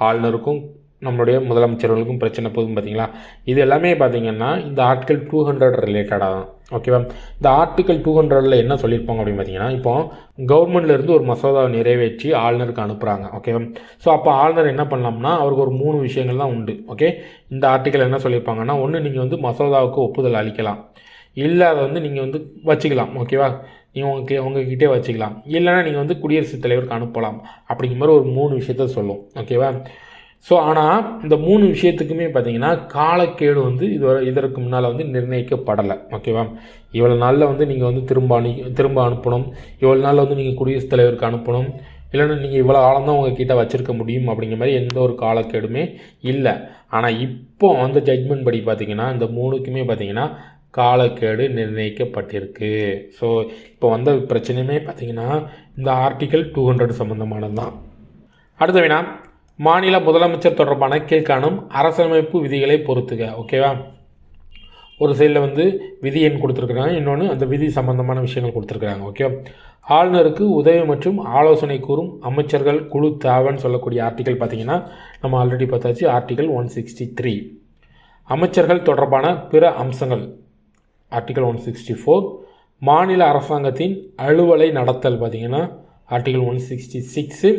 S1: ஆளுநருக்கும் நம்மளுடைய முதலமைச்சர்களுக்கும் பிரச்சனை போகுதுன்னு பார்த்தீங்களா. இது எல்லாமே பார்த்தீங்கன்னா இந்த ஆர்டிகல் 200 ரிலேட்டடாக தான். ஓகேவா. இந்த ஆர்டிகல் 200 என்ன சொல்லியிருப்பாங்க அப்படின்னு பார்த்தீங்கன்னா இப்போ கவர்மெண்ட்லேருந்து ஒரு மசோதாவை நிறைவேற்றி ஆளுநருக்கு அனுப்புகிறாங்க. ஓகேவா. ஸோ அப்போ ஆளுநர் என்ன பண்ணலாம்னா அவருக்கு ஒரு 3 விஷயங்கள் தான் உண்டு. ஓகே. இந்த ஆர்டிகல் என்ன சொல்லியிருப்பாங்கன்னா, ஒன்று நீங்கள் வந்து மசோதாவுக்கு ஒப்புதல் அளிக்கலாம், இல்லை அதை வந்து நீங்கள் வந்து வச்சுக்கலாம். ஓகேவா. நீங்கள் உங்ககிட்டே வச்சுக்கலாம், இல்லைனா நீங்கள் வந்து குடியரசுத் தலைவருக்கு அனுப்பலாம் அப்படிங்கிற மாதிரி ஒரு 3 விஷயத்த சொல்லும். ஓகேவா. ஸோ ஆனால் இந்த 3 விஷயத்துக்குமே பார்த்தீங்கன்னா காலக்கேடு வந்து இதற்கு முன்னால் வந்து நிர்ணயிக்கப்படலை. ஓகேவா. இவ்வளோ நாளில் வந்து நீங்கள் வந்து திரும்ப அனுப்பணும், இவ்வளோ நாளில் வந்து நீங்கள் குடியரசுத் தலைவருக்கு அனுப்பணும், இல்லைன்னா நீங்கள் இவ்வளோ காலம் தான் உங்ககிட்ட வச்சுருக்க முடியும் அப்படிங்கிற மாதிரி எந்த ஒரு காலக்கேடுமே இல்லை. ஆனால் இப்போ அந்த ஜட்ஜ்மெண்ட் படி பார்த்திங்கன்னா இந்த 3க்குமே பார்த்திங்கன்னா காலக்கேடு நிர்ணயிக்கப்பட்டிருக்கு. ஸோ இப்போ வந்த பிரச்சனையுமே பார்த்திங்கன்னா இந்த ஆர்டிகல் 200 சம்மந்தமானது தான். அடுத்த வினா, மாநில முதலமைச்சர் தொடர்பான கீழ்காணும் அரசியலமைப்பு விதிகளை பொறுத்துக. ஓகேவா. ஒரு சைடில் வந்து விதி எண் கொடுத்துருக்குறாங்க, இன்னொன்று அந்த விதி சம்பந்தமான விஷயங்கள் கொடுத்துருக்குறாங்க. ஓகே. ஆளுநருக்கு உதவி மற்றும் ஆலோசனை கூறும் அமைச்சர்கள் குழு தேவைன்னு சொல்லக்கூடிய ஆர்டிகல் பார்த்திங்கன்னா நம்ம ஆல்ரெடி பார்த்தாச்சு, ஆர்டிகல் 163. அமைச்சர்கள் தொடர்பான பிற அம்சங்கள் ஆர்டிகல் 164. மாநில அரசாங்கத்தின் அலுவலை நடத்தல் பார்த்திங்கன்னா ஆர்டிகல் 166.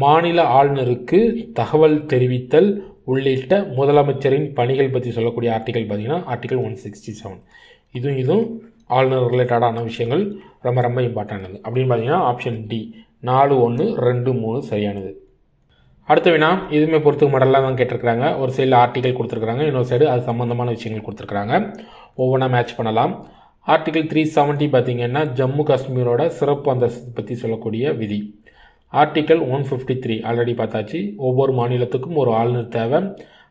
S1: மாநில ஆளுநருக்கு தகவல் தெரிவித்தல் உள்ளிட்ட முதலமைச்சரின் பணிகள் பற்றி சொல்லக்கூடிய ஆர்டிகல் பார்த்திங்கன்னா ஆர்டிகல் 167. இதுவும் ஆளுநர் ரிலேட்டடான விஷயங்கள் ரொம்ப ரொம்ப இம்பார்ட்டன்ட் அப்படின்னு பார்த்தீங்கன்னா ஆப்ஷன் டி 4, 1, 2, 3 சரியானது. அடுத்த வினா இதுவுமே பொறுத்துக்கு மாடலாக தான் கேட்டிருக்கிறாங்க. ஒரு சைடில் ஆர்டிகல் கொடுத்துருக்குறாங்க, இன்னொரு சைடு அது சம்மந்தமான விஷயங்கள் கொடுத்துருக்குறாங்க. ஒவ்வொன்றா மேட்ச் பண்ணலாம். ஆர்டிகல் 370 பார்த்திங்கன்னா ஜம்மு காஷ்மீரோட சிறப்பு அந்தஸ்து பற்றி சொல்லக்கூடிய விதி. ஆர்டிகல் 153 ஆல்ரெடி பார்த்தாச்சு. ஒவ்வொரு மாநிலத்துக்கும் ஒரு ஆளுநர் தேவை.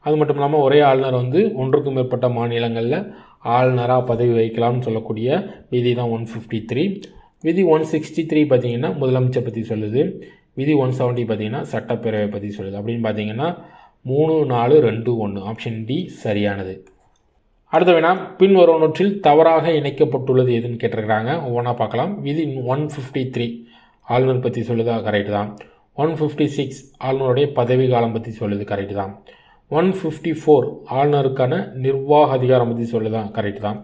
S1: அது மட்டும் இல்லாமல் ஒரே ஆளுநர் வந்து ஒன்றுக்கும் மேற்பட்ட மாநிலங்களில் ஆளுநராக பதவி வகிக்கலாம்னு சொல்லக்கூடிய விதி தான் 153. விதி 163 பார்த்திங்கன்னா முதலமைச்சர் பற்றி சொல்லுது. விதி 170 பார்த்திங்கன்னா சட்டப்பேரவை பற்றி சொல்லுது. அப்படின்னு பார்த்திங்கன்னா 3, 4, 2, 1 ஆப்ஷன் டி சரியானது. அடுத்த வேணா பின் வருவனவற்றில் தவறாக இணைக்கப்பட்டுள்ளது எதுன்னு கேட்டிருக்கிறாங்க. ஒவ்வொன்றா பார்க்கலாம். விதி 153 ஆளுநர் பற்றி சொல்லுதா, கரெக்டு தான். 156 ஆளுநருடைய பதவி காலம் பற்றி சொல்லுது, கரெக்டு தான். 154 ஆளுநருக்கான நிர்வாக அதிகாரம் பற்றி சொல்லுதான், கரெக்டு தான்.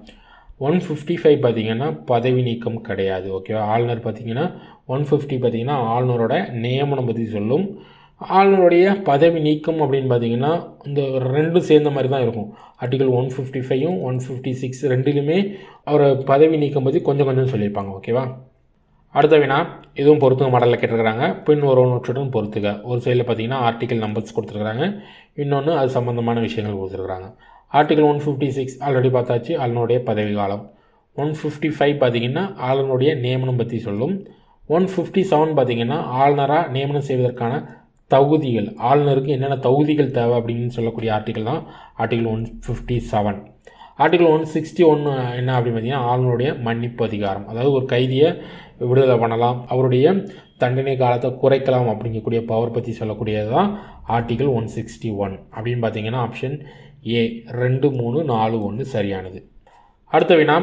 S1: 155 பார்த்திங்கன்னா பதவி நீக்கம் கிடையாது. ஓகேவா. ஆளுநர் பார்த்திங்கன்னா 150 பார்த்திங்கன்னா ஆளுநரோட நியமனம் பற்றி சொல்லும். ஆளுநருடைய பதவி நீக்கம் அப்படின்னு பார்த்திங்கன்னா இந்த ரெண்டும் சேர்ந்த மாதிரி தான் இருக்கும். ஆர்டிகல் 155ம் 156 ரெண்டுலையுமே அவர் பதவி நீக்கம் பற்றி கொஞ்சம் கொஞ்சம் சொல்லியிருப்பாங்க. ஓகேவா. அடுத்த வினா இதுவும் பொறுத்துக்க மாடலில் கேட்டிருக்கிறாங்க. பின் வருவனவற்றுடன் பொறுத்துக்க. ஒரு சைடில் பார்த்திங்கன்னா ஆர்டிகல் நம்பர்ஸ் கொடுத்துருக்குறாங்க, இன்னொன்று அது சம்மந்தமான விஷயங்கள் கொடுத்துருக்குறாங்க. ஆர்டிகல் 156 ஆல்ரெடி பார்த்தாச்சு, ஆளுநருடைய பதவி காலம். 155 பார்த்திங்கன்னா ஆளுநருடைய நியமனம் பற்றி சொல்லும். 157 பார்த்திங்கன்னா ஆளுநராக நியமனம் செய்வதற்கான தகுதிகள், ஆளுநருக்கு என்னென்ன தகுதிகள் தேவை அப்படின்னு சொல்லக்கூடிய ஆர்டிகல் தான் ஆர்டிகல் 157. ஆர்டிகல் 161 என்ன அப்படின்னு பார்த்திங்கன்னா ஆளுநருடைய மன்னிப்பு அதிகாரம். அதாவது ஒரு கைதியை விடுதலை பண்ணலாம், அவருடைய தண்டனை காலத்தை குறைக்கலாம் அப்படிங்கக்கூடிய பவர் பற்றி சொல்லக்கூடியது தான் ஆர்டிகல் 161. அப்படின்னு பார்த்திங்கன்னா ஆப்ஷன் ஏ 2, 3, 4, 1 சரியானது. அடுத்த வினா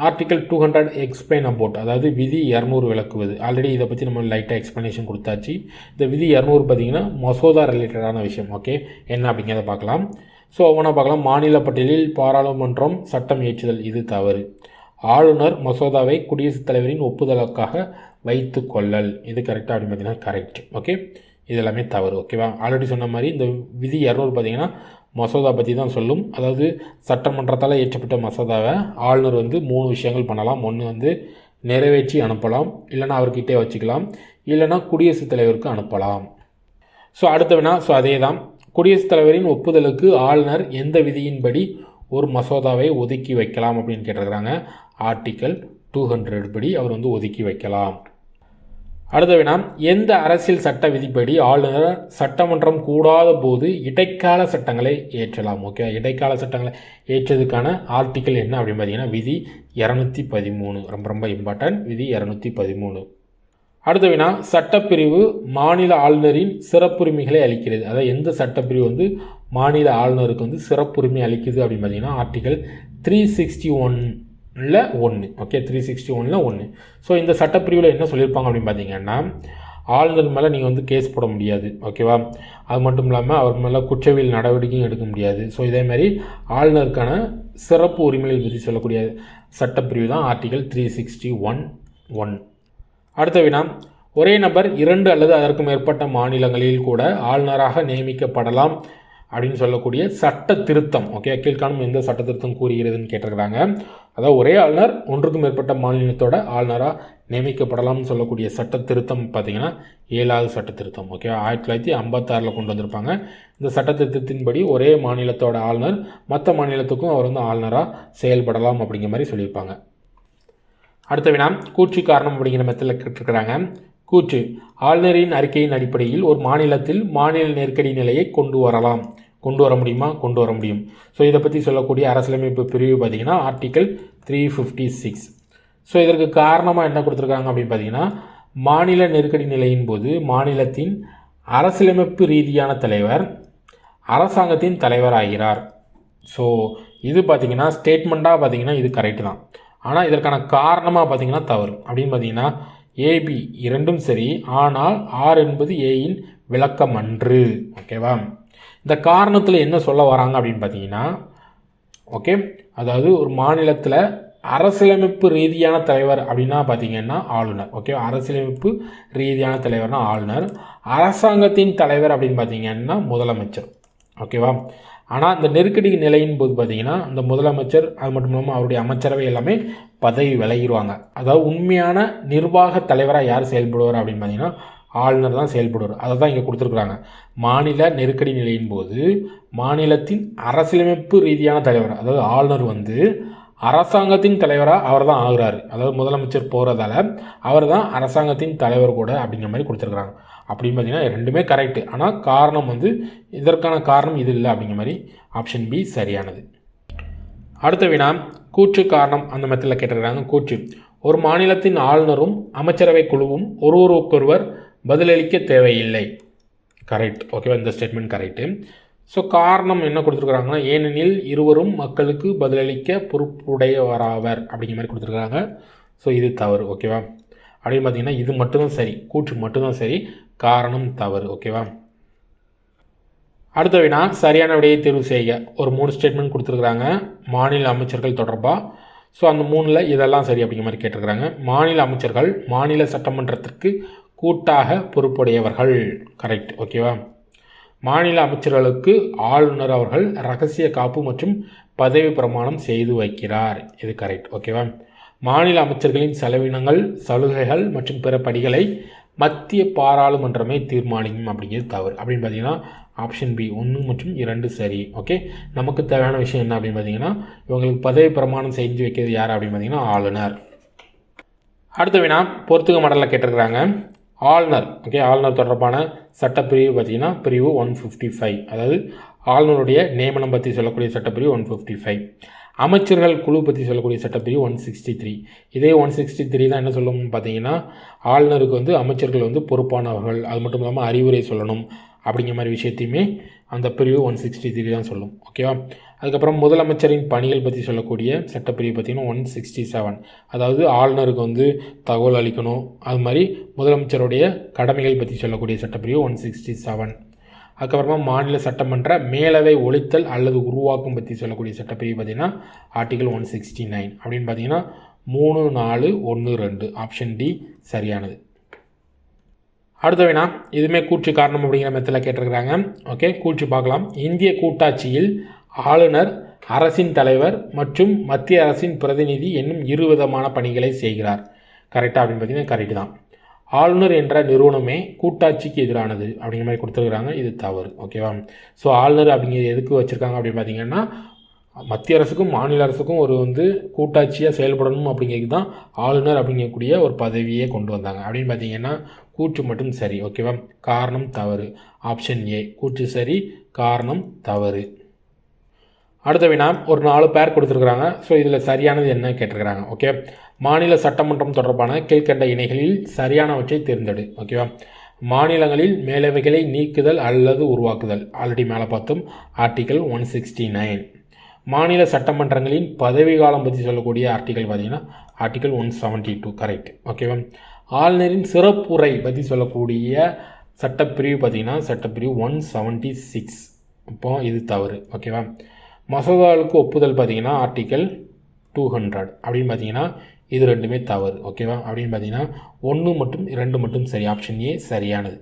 S1: ஆர்டிகல் 200 எக்ஸ்பிளைன் அபவுட், அதாவது விதி 200 விளக்குவது. ஆல்ரெடி இதை பற்றி நம்ம லைட்டாக எக்ஸ்ப்ளனேஷன் கொடுத்தாச்சு. இந்த விதி 200 பார்த்திங்கன்னா மசோதா ரிலேட்டடான விஷயம். ஓகே, என்ன அப்படிங்கிறத பார்க்கலாம். ஸோ ஒவ்வொன்றா பார்க்கலாம். மாநில பட்டியலில் பாராளுமன்றம் சட்டம் இயற்றுதல் இது தவறு. ஆளுநர் மசோதாவை குடியரசுத் தலைவரின் ஒப்புதலுக்காக வைத்து கொள்ளல் இது கரெக்டாக அப்படின்னு பார்த்தீங்கன்னா கரெக்ட். ஓகே, இது எல்லாமே தவறு. ஓகேவா. ஆல்ரெடி சொன்ன மாதிரி இந்த விதி 200 பார்த்திங்கன்னா மசோதா பற்றி தான் சொல்லும். அதாவது சட்டமன்றத்தால் இயற்றப்பட்ட மசோதாவை ஆளுநர் வந்து 3 விஷயங்கள் பண்ணலாம். ஒன்று வந்து நிறைவேற்றி அனுப்பலாம், இல்லைனா அவர்கிட்டே வச்சுக்கலாம், இல்லைனா குடியரசுத் தலைவருக்கு அனுப்பலாம். ஸோ அடுத்த வினா அதே தான். குடியரசுத் தலைவரின் ஒப்புதலுக்கு ஆளுநர் எந்த விதியின்படி ஒரு மசோதாவை ஒதுக்கி வைக்கலாம் அப்படின்னு கேட்டிருக்கிறாங்க. ஆர்டிக்கல் 200 படி அவர் வந்து ஒதுக்கி வைக்கலாம். அடுத்த வினா எந்த அரசியல் சட்ட விதிப்படி ஆளுநர் சட்டமன்றம் கூடாத போது இடைக்கால சட்டங்களை ஏற்றலாம். ஓகே, இடைக்கால சட்டங்களை ஏற்றதுக்கான ஆர்டிக்கல் என்ன அப்படின்னு பார்த்தீங்கன்னா விதி 213. ரொம்ப ரொம்ப இம்பார்ட்டன்ட், விதி 213. அடுத்த வினா சட்டப்பிரிவு மாநில ஆளுநரின் சிறப்புரிமைகளை அளிக்கிறது. அதாவது எந்த சட்டப்பிரிவு வந்து மாநில ஆளுநருக்கு வந்து சிறப்புரிமை அளிக்குது அப்படின்னு பார்த்தீங்கன்னா ஆர்டிக்கல் 361ல் 1. ஓகே, 361ல் 1. ஸோ இந்த சட்டப்பிரிவில் என்ன சொல்லியிருப்பாங்க அப்படின்னு பார்த்தீங்கன்னா ஆளுநர் மேலே நீங்கள் வந்து கேஸ் போட முடியாது. ஓகேவா. அது மட்டும் இல்லாமல் அவர் மேலே குற்றவியல் நடவடிக்கையும் எடுக்க முடியாது. ஸோ இதேமாதிரி ஆளுநருக்கான சிறப்பு உரிமைகள் பற்றி சொல்லக்கூடிய சட்டப்பிரிவு தான் ஆர்டிக்கல் 361(1). அடுத்த வினா ஒரே நபர் 2 அல்லது அதற்கு மேற்பட்ட மாநிலங்களில் கூட ஆளுநராக நியமிக்கப்படலாம் அப்படின்னு சொல்லக்கூடிய சட்ட திருத்தம். ஓகே, கீழ்காணும் எந்த சட்ட திருத்தம் கூறுகிறதுன்னு கேட்டிருக்கிறாங்க. அதாவது ஒரே ஆளுநர் ஒன்றுக்கும் மேற்பட்ட மாநிலத்தோட ஆளுநராக நியமிக்கப்படலாம்னு சொல்லக்கூடிய சட்ட திருத்தம் பார்த்திங்கன்னா 7வது சட்ட திருத்தம். ஓகே, 1956 கொண்டு வந்திருப்பாங்க. இந்த சட்ட திருத்தத்தின்படி ஒரே மாநிலத்தோட ஆளுநர் மற்ற மாநிலத்துக்கும் அவர் வந்து ஆளுநராக செயல்படலாம் அப்படிங்கிற மாதிரி சொல்லியிருப்பாங்க. அடுத்த வினா கூற்று காரணம் அப்படிங்கிற மெத்தடில் கேட்டிருக்கிறாங்க. கூற்று ஆளுநரின் அறிக்கையின் அடிப்படையில் ஒரு மாநிலத்தில் மாநில நெருக்கடி நிலையை கொண்டு வர முடியுமா? கொண்டு வர முடியும். ஸோ இதை பற்றி சொல்லக்கூடிய அரசியலமைப்பு பிரிவு பார்த்திங்கன்னா ஆர்டிக்கல் 356. ஸோ இதற்கு காரணமாக என்ன கொடுத்துருக்காங்க அப்படின்னு பார்த்தீங்கன்னா மாநில நெருக்கடி நிலையின் போது மாநிலத்தின் அரசியலமைப்பு ரீதியான தலைவர் அரசாங்கத்தின் தலைவர் ஆகிறார். ஸோ இது பார்த்திங்கன்னா ஸ்டேட்மெண்ட்டாக பார்த்திங்கன்னா இது கரெக்டு தான். ஆனால் இதற்கான காரணமாக பார்த்திங்கன்னா தவறு. அப்படின்னு பார்த்திங்கன்னா ஏபி இரண்டும் சரி, ஆனால் ஆர் என்பது ஏயின் விளக்கம் அன்று. ஓகேவா. இந்த காரணத்தில் என்ன சொல்ல வராங்க அப்படின்னு பார்த்தீங்கன்னா, ஓகே, அதாவது ஒரு மாநிலத்தில் அரசியலமைப்பு ரீதியான தலைவர் அப்படின்னா பார்த்தீங்கன்னா ஆளுநர். ஓகே, அரசியலமைப்பு ரீதியான தலைவர்னா ஆளுநர். அரசாங்கத்தின் தலைவர் அப்படின்னு பார்த்தீங்கன்னா முதலமைச்சர். ஓகேவா? ஆனால் இந்த நெருக்கடி நிலையின் போது பார்த்தீங்கன்னா இந்த முதலமைச்சர் அது மட்டும் இல்லாமல் அவருடைய அமைச்சரவை எல்லாமே பதவி விலகிடுவாங்க. அதாவது உண்மையான நிர்வாக தலைவராக யார் செயல்படுவார் அப்படின்னு பார்த்தீங்கன்னா ஆளுநர் தான் செயல்படுவார். அதை தான் இங்கே கொடுத்துருக்குறாங்க. மாநில நெருக்கடி நிலையின் போது மாநிலத்தின் அரசியலமைப்பு ரீதியான தலைவர், அதாவது ஆளுநர் வந்து அரசாங்கத்தின் தலைவராக அவர் தான் ஆகுறாரு. அதாவது முதலமைச்சர் போகிறதால அவர் தான் அரசாங்கத்தின் தலைவர் கூட அப்படிங்கிற மாதிரி கொடுத்துருக்குறாங்க. அப்படின்னு பார்த்தீங்கன்னா ரெண்டுமே கரெக்டு. ஆனால் காரணம் வந்து இதற்கான காரணம் இது இல்லை அப்படிங்கிற மாதிரி ஆப்ஷன் பி சரியானது. அடுத்த வினா கூற்று காரணம் அந்த மெத்தடில் கேட்டிருக்கிறாங்க. கூற்று: ஒரு மாநிலத்தின் ஆளுநரும் அமைச்சரவை குழுவும் ஒருவருக்கொருவர் பதிலளிக்க தேவையில்லை. கரெக்ட். ஓகேவா? இந்த ஸ்டேட்மெண்ட் கரெக்டு. ஸோ காரணம் என்ன கொடுத்துருக்குறாங்கன்னா, ஏனெனில் இருவரும் மக்களுக்கு பதிலளிக்க பொறுப்புடையவராவர் அப்படிங்கிற மாதிரி கொடுத்துருக்குறாங்க. ஸோ இது தவறு. ஓகேவா? அப்படின்னு பார்த்தீங்கன்னா இது மட்டும்தான் சரி, கூற்று மட்டும்தான் சரி, காரணம் தவறு. ஓகேவா? அடுத்த வினா சரியான விடையை தேர்வு செய்க. ஒரு 3 ஸ்டேட்மெண்ட் கொடுத்துருக்குறாங்க மாநில அமைச்சர்கள் தொடர்பாக. ஸோ அந்த 3ல் இதெல்லாம் சரி அப்படிங்கிற மாதிரி கேட்டிருக்கிறாங்க. மாநில அமைச்சர்கள் மாநில சட்டமன்றத்திற்கு கூட்டாக பொறுப்புடையவர்கள். கரெக்ட். ஓகேவா? மாநில அமைச்சர்களுக்கு ஆளுநர் அவர்கள் இரகசிய காப்பு மற்றும் பதவி பிரமாணம் செய்து வைக்கிறார். இது கரெக்ட். ஓகேவா? மாநில அமைச்சர்களின் செலவினங்கள், சலுகைகள் மற்றும் பிற படிகளை மத்திய பாராளுமன்றமே தீர்மானிக்கும் அப்படிங்கிறது தவறு. அப்படின்னு பார்த்தீங்கன்னா ஆப்ஷன் பி 1 மற்றும் 2 சரி. ஓகே, நமக்கு தேவையான விஷயம் என்ன அப்படின்னு பார்த்தீங்கன்னா இவங்களுக்கு பதவி பிரமாணம் செஞ்சு வைக்கிறது யார் அப்படின்னு பார்த்தீங்கன்னா ஆளுநர். அடுத்த வினா பொறுத்துக மாடலில் கேட்டிருக்கிறாங்க. ஆளுநர், ஓகே, ஆளுநர் தொடர்பான சட்டப்பிரிவு பார்த்தீங்கன்னா பிரிவு 155, அதாவது ஆளுநருடைய நியமனம் பற்றி சொல்லக்கூடிய சட்டப்பிரிவு 155. அமைச்சர்கள் குழு பற்றி சொல்லக்கூடிய சட்டப்பிரிவு 163. இதே 163 தான் என்ன சொல்லணும்னு பார்த்தீங்கன்னா ஆளுநருக்கு வந்து அமைச்சர்கள் வந்து பொறுப்பானவர்கள், அது மட்டும் இல்லாமல் அறிவுரை சொல்லணும் அப்படிங்கிற மாதிரி விஷயத்தையுமே அந்த பிரிவு 163 தான் சொல்லும். ஓகேவா? அதுக்கப்புறம் முதலமைச்சரின் பணிகள் பற்றி சொல்லக்கூடிய சட்டப்பிரிவு பார்த்திங்கன்னா 167, அதாவது ஆளுநருக்கு வந்து தகவல் அளிக்கணும், அது மாதிரி முதலமைச்சருடைய கடமைகள் பற்றி சொல்லக்கூடிய சட்டப்பிரிவு 167. அதுக்கப்புறமா மாநில சட்டமன்ற மேலவை ஒழித்தல் அல்லது உருவாக்கும் பற்றி சொல்லக்கூடிய சட்டப்பிரிவு பார்த்திங்கன்னா ஆர்டிகல் 169. அப்படின்னு பார்த்தீங்கன்னா 3, 4, 1, 2 ஆப்ஷன் டி சரியானது. அடுத்த வினா இதுவுமே கூற்று காரணம் அப்படிங்கிற மெத்தடில் கேட்டிருக்கிறாங்க. ஓகே, கூற்று பார்க்கலாம். இந்திய கூட்டாட்சியில் ஆளுநர் அரசின் தலைவர் மற்றும் மத்திய அரசின் பிரதிநிதி என்னும் 2 விதமான பணிகளை செய்கிறார். கரெக்டாக அப்படின்னு பார்த்தீங்கன்னா கரெக்டு தான். ஆளுநர் என்ற நிறுவனமே கூட்டாட்சிக்கு எதிரானது அப்படிங்கிற மாதிரி கொடுத்துருக்குறாங்க. இது தவறு. ஓகேவா? ஸோ ஆளுநர் அப்படிங்கிறது எதுக்கு வச்சுருக்காங்க அப்படின்னு பார்த்தீங்கன்னா மத்திய அரசுக்கும் மாநில அரசுக்கும் ஒரு வந்து கூட்டாட்சியாக செயல்படணும் அப்படிங்கிறது தான் ஆளுநர் அப்படிங்கக்கூடிய ஒரு பதவியே கொண்டு வந்தாங்க. அப்படின்னு பார்த்தீங்கன்னா கூற்று மட்டும் சரி. ஓகேவா? காரணம் தவறு. ஆப்ஷன் ஏ கூற்று சரி, காரணம் தவறு. அடுத்த வினா ஒரு 4 பேர் கொடுத்துருக்குறாங்க. ஸோ இதில் சரியானது என்ன கேட்டிருக்கிறாங்க. ஓகே, மாநில சட்டமன்றம் தொடர்பான கீழ்கண்ட இணைகளில் சரியானவற்றை தேர்ந்தெடு. ஓகேவா? மாநிலங்களில் மேலவைகளை நீக்குதல் அல்லது உருவாக்குதல், ஆல்ரெடி மேலே பார்த்தோம், ஆர்டிகல் 169. மாநில சட்டமன்றங்களின் பதவி காலம் பற்றி சொல்லக்கூடிய ஆர்டிகல் பார்த்தீங்கன்னா ஆர்டிகல் 172. கரெக்ட். ஓகேவா? ஆளுநரின் சிறப்புரை பற்றி சொல்லக்கூடிய சட்டப்பிரிவு பார்த்தீங்கன்னா சட்டப்பிரிவு 176. இப்போ இது தவறு. ஓகேவா? மசோதாவுக்கு ஒப்புதல் பார்த்தீங்கன்னா ஆர்டிகல் 200. அப்படின்னு பார்த்தீங்கன்னா இது ரெண்டுமே தவறு. ஓகேவா? அப்படின்னு பார்த்தீங்கன்னா 1 மற்றும் 2 மட்டும் சரி. ஆப்ஷன் ஏ சரியானது.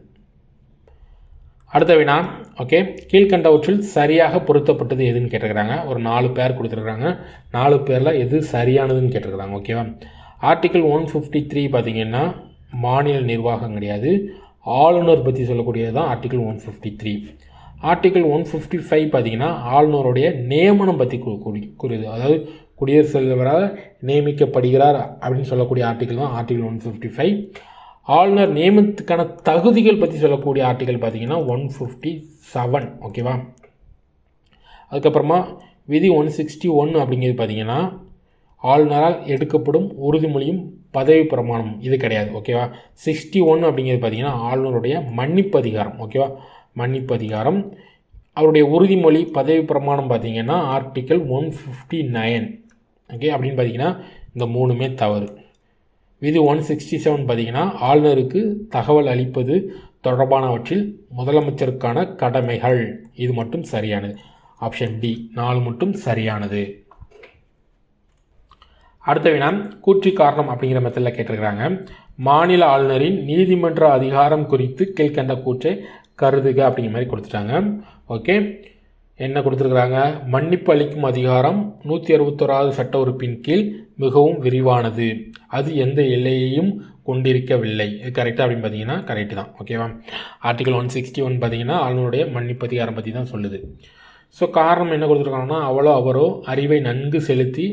S1: அடுத்த வினா ஓகே, கீழ்கண்டவற்றில் சரியாக பொருத்தப்பட்டது எதுன்னு கேட்டிருக்கிறாங்க. ஒரு 4 பேர் கொடுத்துருக்குறாங்க. 4 பேரில் எது சரியானதுன்னு கேட்டிருக்கிறாங்க. ஓகேவா? ஆர்டிகல் 153 பார்த்தீங்கன்னா மாநில நிர்வாகம் கிடையாது, ஆளுநர் பற்றி சொல்லக்கூடியது தான் ஆர்டிகல் 153. ஆர்டிகல் 155 பார்த்தீங்கன்னா ஆளுநருடைய நியமனம் பற்றி கூறியது, அதாவது குடியரசுத் தலைவராக நியமிக்கப்படுகிறார் அப்படின்னு சொல்லக்கூடிய ஆர்டிகல் தான் ஆர்டிகல் 155. ஆளுநர் நியமனத்துக்கான தகுதிகள் பற்றி சொல்லக்கூடிய ஆர்டிகல் பார்த்தீங்கன்னா 157. ஓகேவா? அதுக்கப்புறமா விதி 161 அப்படிங்கிறது பார்த்தீங்கன்னா ஆளுநரால் எடுக்கப்படும் உறுதிமொழியும் பதவி பிரமாணம் இது கிடையாது. ஓகேவா? 61 அப்படிங்கிறது பார்த்தீங்கன்னா ஆளுநருடைய மன்னிப்பு அதிகாரம். ஓகேவா? மன்னிப்பு அதிகாரம். அவருடைய உறுதிமொழி பதவி பிரமாணம் பார்த்தீங்கன்னா ஆர்டிகல் 159. ஓகே, அப்படின்னு பார்த்தீங்கன்னா இந்த 3மே தவறு. விதி 167 பார்த்தீங்கன்னா ஆளுநருக்கு தகவல் அளிப்பது தொடர்பானவற்றில் முதலமைச்சருக்கான கடமைகள். இது மட்டும் சரியானது. ஆப்ஷன் டி 4 மட்டும் சரியானது. அடுத்த வினா கூற்று காரணம் அப்படிங்கிற மெத்தடில் கேட்டிருக்கிறாங்க. மாநில ஆளுநரின் நீதிமன்ற அதிகாரம் குறித்து கீழ்கண்ட கூற்றை கருதுக அப்படிங்கிற மாதிரி கொடுத்துட்டாங்க. ஓகே, என்ன கொடுத்துருக்குறாங்க? மன்னிப்பு அளிக்கும் அதிகாரம் 161வது சட்ட உறுப்பின் கீழ் மிகவும் விரிவானது, அது எந்த எல்லையையும் கொண்டிருக்கவில்லை. இது கரெக்டாக அப்படின்னு பார்த்தீங்கன்னா கரெக்டு தான். ஓகேவா? ஆர்டிகல் 161 பார்த்தீங்கன்னா ஆளுநருடைய மன்னிப்பு அதிகாரம் பற்றி தான் சொல்லுது. ஸோ காரணம் என்ன கொடுத்துருக்காங்கன்னா, அவரோ அறிவை நன்கு செலுத்தி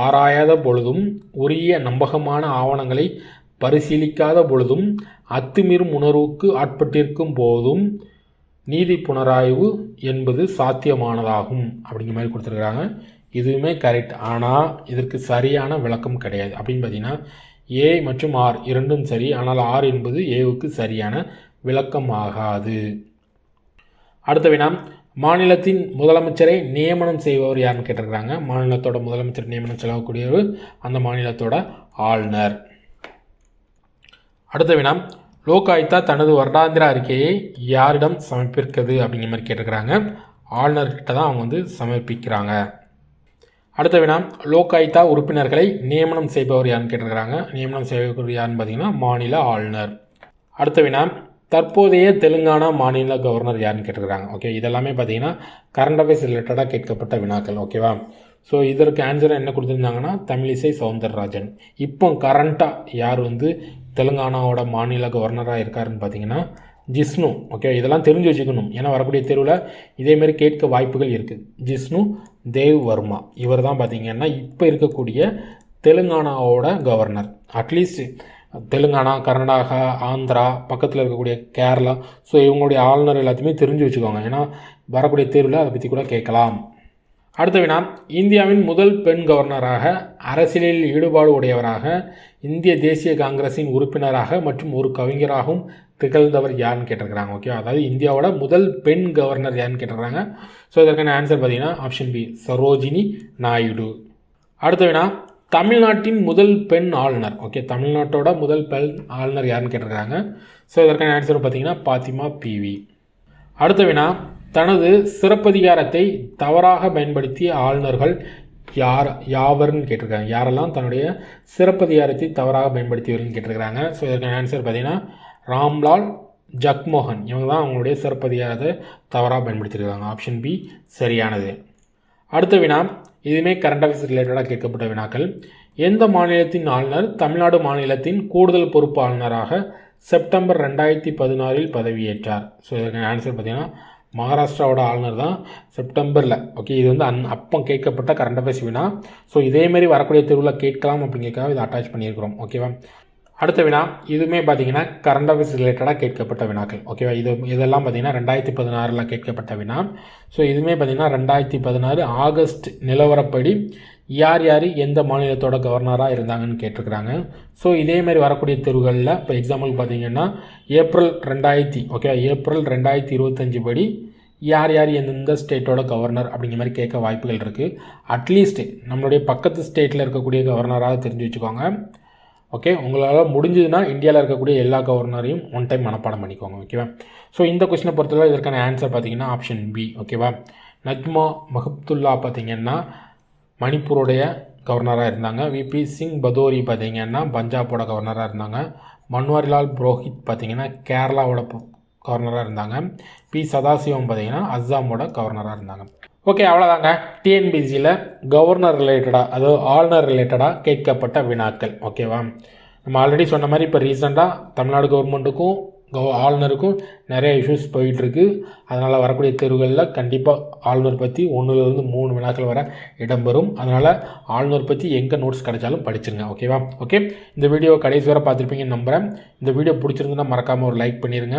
S1: ஆராயாத பொழுதும் உரிய நம்பகமான ஆவணங்களை பரிசீலிக்காத பொழுதும் அத்துமீறும் உணர்வுக்கு ஆட்பட்டிருக்கும் போதும் நீதி புனராய்வு என்பது சாத்தியமானதாகும் அப்படிங்கிற மாதிரி கொடுத்துருக்குறாங்க. இதுவுமே கரெக்ட். ஆனால் இதற்கு சரியான விளக்கம் கிடையாது. அப்படின்னு பார்த்தீங்கன்னா ஏ மற்றும் ஆர் இரண்டும் சரி, ஆனால் ஆர் என்பது ஏவுக்கு சரியான விளக்கம் ஆகாது. அடுத்த வினா மாநிலத்தின் முதலமைச்சரை நியமனம் செய்பவர் யாருன்னு கேட்டிருக்கிறாங்க. மாநிலத்தோட முதலமைச்சர் நியமனம் செய்யக்கூடியவர் அந்த மாநிலத்தோட ஆளுநர். அடுத்த வினா லோக் ஆயுக்தா தனது வருடாந்திர அறிக்கையை யாரிடம் சமர்ப்பிக்கிறது அப்படிங்கிற மாதிரி கேட்டிருக்கிறாங்க. ஆளுநர்கிட்ட தான் அவங்க சமர்ப்பிக்கிறாங்க. அடுத்த வினா லோக் ஆயுக்தா உறுப்பினர்களை நியமனம் செய்பவர் யாருன்னு கேட்டிருக்கிறாங்க. நியமனம் செய்பவர் யாருன்னு பார்த்தீங்கன்னா மாநில ஆளுநர். அடுத்த வினா தற்போதைய தெலுங்கானா மாநில கவர்னர் யாருன்னு கேட்டிருக்கிறாங்க. ஓகே, இதெல்லாமே பார்த்தீங்கன்னா கரண்ட் அஃபேர்ஸ் ரிலேட்டடாக கேட்கப்பட்ட வினாக்கள். ஓகேவா? ஸோ இதற்கு ஆன்சர் என்ன கொடுத்துருந்தாங்கன்னா தமிழிசை சவுந்தரராஜன். இப்போ கரண்ட்டாக யார் தெலுங்கானாவோட மாநில கவர்னராக இருக்காருன்னு பார்த்தீங்கன்னா ஜிஷ்ணு. ஓகே, இதெல்லாம் தெரிஞ்சு வச்சுக்கணும். ஏன்னா வரக்கூடிய தேர்வில் இதேமாரி கேட்க வாய்ப்புகள் இருக்குது. ஜிஷ்ணு தேவ் வர்மா இவர் தான் பார்த்தீங்கன்னா இப்போ இருக்கக்கூடிய தெலுங்கானாவோட கவர்னர். அட்லீஸ்ட் தெலுங்கானா, கர்நாடகா, ஆந்திரா, பக்கத்தில் இருக்கக்கூடிய கேரளா, ஸோ இவங்களுடைய ஆளுநர் எல்லாத்தையுமே தெரிஞ்சு வச்சுக்கோங்க. ஏன்னா வரக்கூடிய தேர்வில் அதை பற்றி கூட கேட்கலாம். அடுத்த வினா இந்தியாவின் முதல் பெண் கவர்னராக, அரசியலில் ஈடுபாடு உடையவராக, இந்திய தேசிய காங்கிரஸின் உறுப்பினராக மற்றும் ஒரு கவிஞராகவும் திகழ்ந்தவர் யாருன்னு கேட்டிருக்கிறாங்க. ஓகே, அதாவது இந்தியாவோட முதல் பெண் கவர்னர் யாருன்னு கேட்டிருக்கிறாங்க. ஸோ இதற்கான ஆன்சர் பார்த்தீங்கன்னா ஆப்ஷன் பி சரோஜினி நாயுடு. அடுத்த வினா தமிழ்நாட்டின் முதல் பெண் ஆளுநர். ஓகே, தமிழ்நாட்டோட முதல் பெண் ஆளுநர் யாருன்னு கேட்டிருக்கிறாங்க. ஸோ இதற்கான ஆன்சர் பார்த்தீங்கன்னா பாத்திமா பிவி. அடுத்த வினா தனது சிறப்பதிகாரத்தை தவறாக பயன்படுத்திய ஆளுநர்கள் யாவர்னு கேட்டிருக்காங்க. யாரெல்லாம் தன்னுடைய சிறப்பதிகாரத்தை தவறாக பயன்படுத்தியவர்கள்னு கேட்டிருக்கிறாங்க. ஸோ இதற்கான ஆன்சர் பார்த்தீங்கன்னா ராம்லால் ஜக்மோகன். இவங்க தான் அவங்களுடைய சிறப்பதிகாரத்தை தவறாக பயன்படுத்தியிருக்காங்க. ஆப்ஷன் பி சரியானது. அடுத்த வினா இதுவுமே கரண்ட் அஃபேர்ஸ் ரிலேட்டடாக கேட்கப்பட்ட வினாக்கள். எந்த மாநிலத்தின் ஆளுநர் தமிழ்நாடு மாநிலத்தின் கூடுதல் பொறுப்பு ஆளுநராக செப்டம்பர் 2016 பதவியேற்றார்? ஸோ இதற்கான ஆன்சர் பார்த்தீங்கன்னா மகாராஷ்டிராவோட ஆளுநர் தான் செப்டம்பரில். ஓகே, இது அப்போ கேட்கப்பட்ட கரண்ட் அஃபேர்ஸ் வினா. ஸோ இதேமாரி வரக்கூடிய தேர்வில் கேட்கலாம் அப்படிங்கிறதுக்காக இதை அட்டாச் பண்ணியிருக்கிறோம். ஓகேவா? அடுத்த வினா இதுவுமே பார்த்தீங்கன்னா கரண்ட் அஃபேர்ஸ் ரிலேட்டடாக கேட்கப்பட்ட வினாக்கள். ஓகேவா? இதெல்லாம் பார்த்தீங்கன்னா 2016 கேட்கப்பட்ட வினா. ஸோ இதுவுமே பார்த்தீங்கன்னா 2016 ஆகஸ்ட் நிலவரப்படி யார் எந்த மாநிலத்தோட கவர்னராக இருந்தாங்கன்னு கேட்டிருக்கிறாங்க. ஸோ இதேமாரி வரக்கூடிய தேர்வுகளில் இப்போ எக்ஸாம்பிள் பார்த்தீங்கன்னா ஏப்ரல் 2025 படி யார் எந்தெந்த ஸ்டேட்டோட கவர்னர் அப்படிங்கிற மாதிரி கேட்க வாய்ப்புகள் இருக்குது. அட்லீஸ்ட் நம்மளுடைய பக்கத்து ஸ்டேட்டில் இருக்கக்கூடிய கவர்னராக தெரிஞ்சு வச்சுக்கோங்க. ஓகே, உங்களால் முடிஞ்சதுன்னா இந்தியாவில் இருக்கக்கூடிய எல்லா கவர்னரையும் ஒன் டைம் மனப்பாடம் பண்ணிக்கோங்க. ஓகேவா? ஸோ இந்த கொஸ்டினை பொறுத்தவரை இதற்கான ஆன்சர் பார்த்தீங்கன்னா ஆப்ஷன் பி. ஓகேவா? நஜ்மா மஹபத்துல்லா பார்த்தீங்கன்னா மணிப்பூருடைய கவர்னராக இருந்தாங்க. விபி சிங் பதோரி பார்த்தீங்கன்னா பஞ்சாபோட கவர்னராக இருந்தாங்க. மன்வாரிலால் புரோஹித் பார்த்தீங்கன்னா கேரளாவோட கவர்னராக இருந்தாங்க. பி சதாசிவம் பார்த்தீங்கன்னா அஸ்ஸாமோட கவர்னராக இருந்தாங்க. ஓகே, அவ்வளோதாங்க டிஎன்பிசியில் கவர்னர் ரிலேட்டடாக, அதாவது ஆளுநர் ரிலேட்டடாக கேட்கப்பட்ட வினாக்கள். ஓகேவா? நம்ம ஆல்ரெடி சொன்ன மாதிரி இப்போ ரீசெண்டாக தமிழ்நாடு கவர்மெண்ட்டுக்கும் ஆளுநருக்கும் நிறைய இஷ்யூஸ் போயிட்டுருக்கு. அதனால் வரக்கூடிய தேர்வுகளில் கண்டிப்பாக ஆளுநர் பற்றி 1லிருந்து 3 வினாக்கள் வர இடம்பெறும். அதனால் ஆளுநர் பற்றி எங்கே நோட்ஸ் கிடைச்சாலும் படிச்சிருங்க. ஓகேவா? ஓகே, இந்த வீடியோ கடைசி வரை பார்த்துருப்பீங்கன்னு நம்புகிறேன். இந்த வீடியோ பிடிச்சிருந்துன்னா மறக்காமல் ஒரு லைக் பண்ணிடுங்க.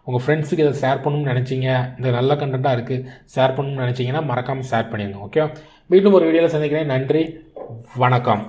S1: உங்கள் ஃப்ரெண்ட்ஸுக்கு இதை ஷேர் பண்ணணும்னு நினச்சிங்க, இந்த நல்ல கண்டென்ட்டாக இருக்குது ஷேர் பண்ணணும்னு நினச்சிங்கன்னா மறக்காமல் ஷேர் பண்ணிடுங்க. ஓகே, மீண்டும் ஒரு வீடியோவில் சந்திக்கிறேன். நன்றி, வணக்கம்.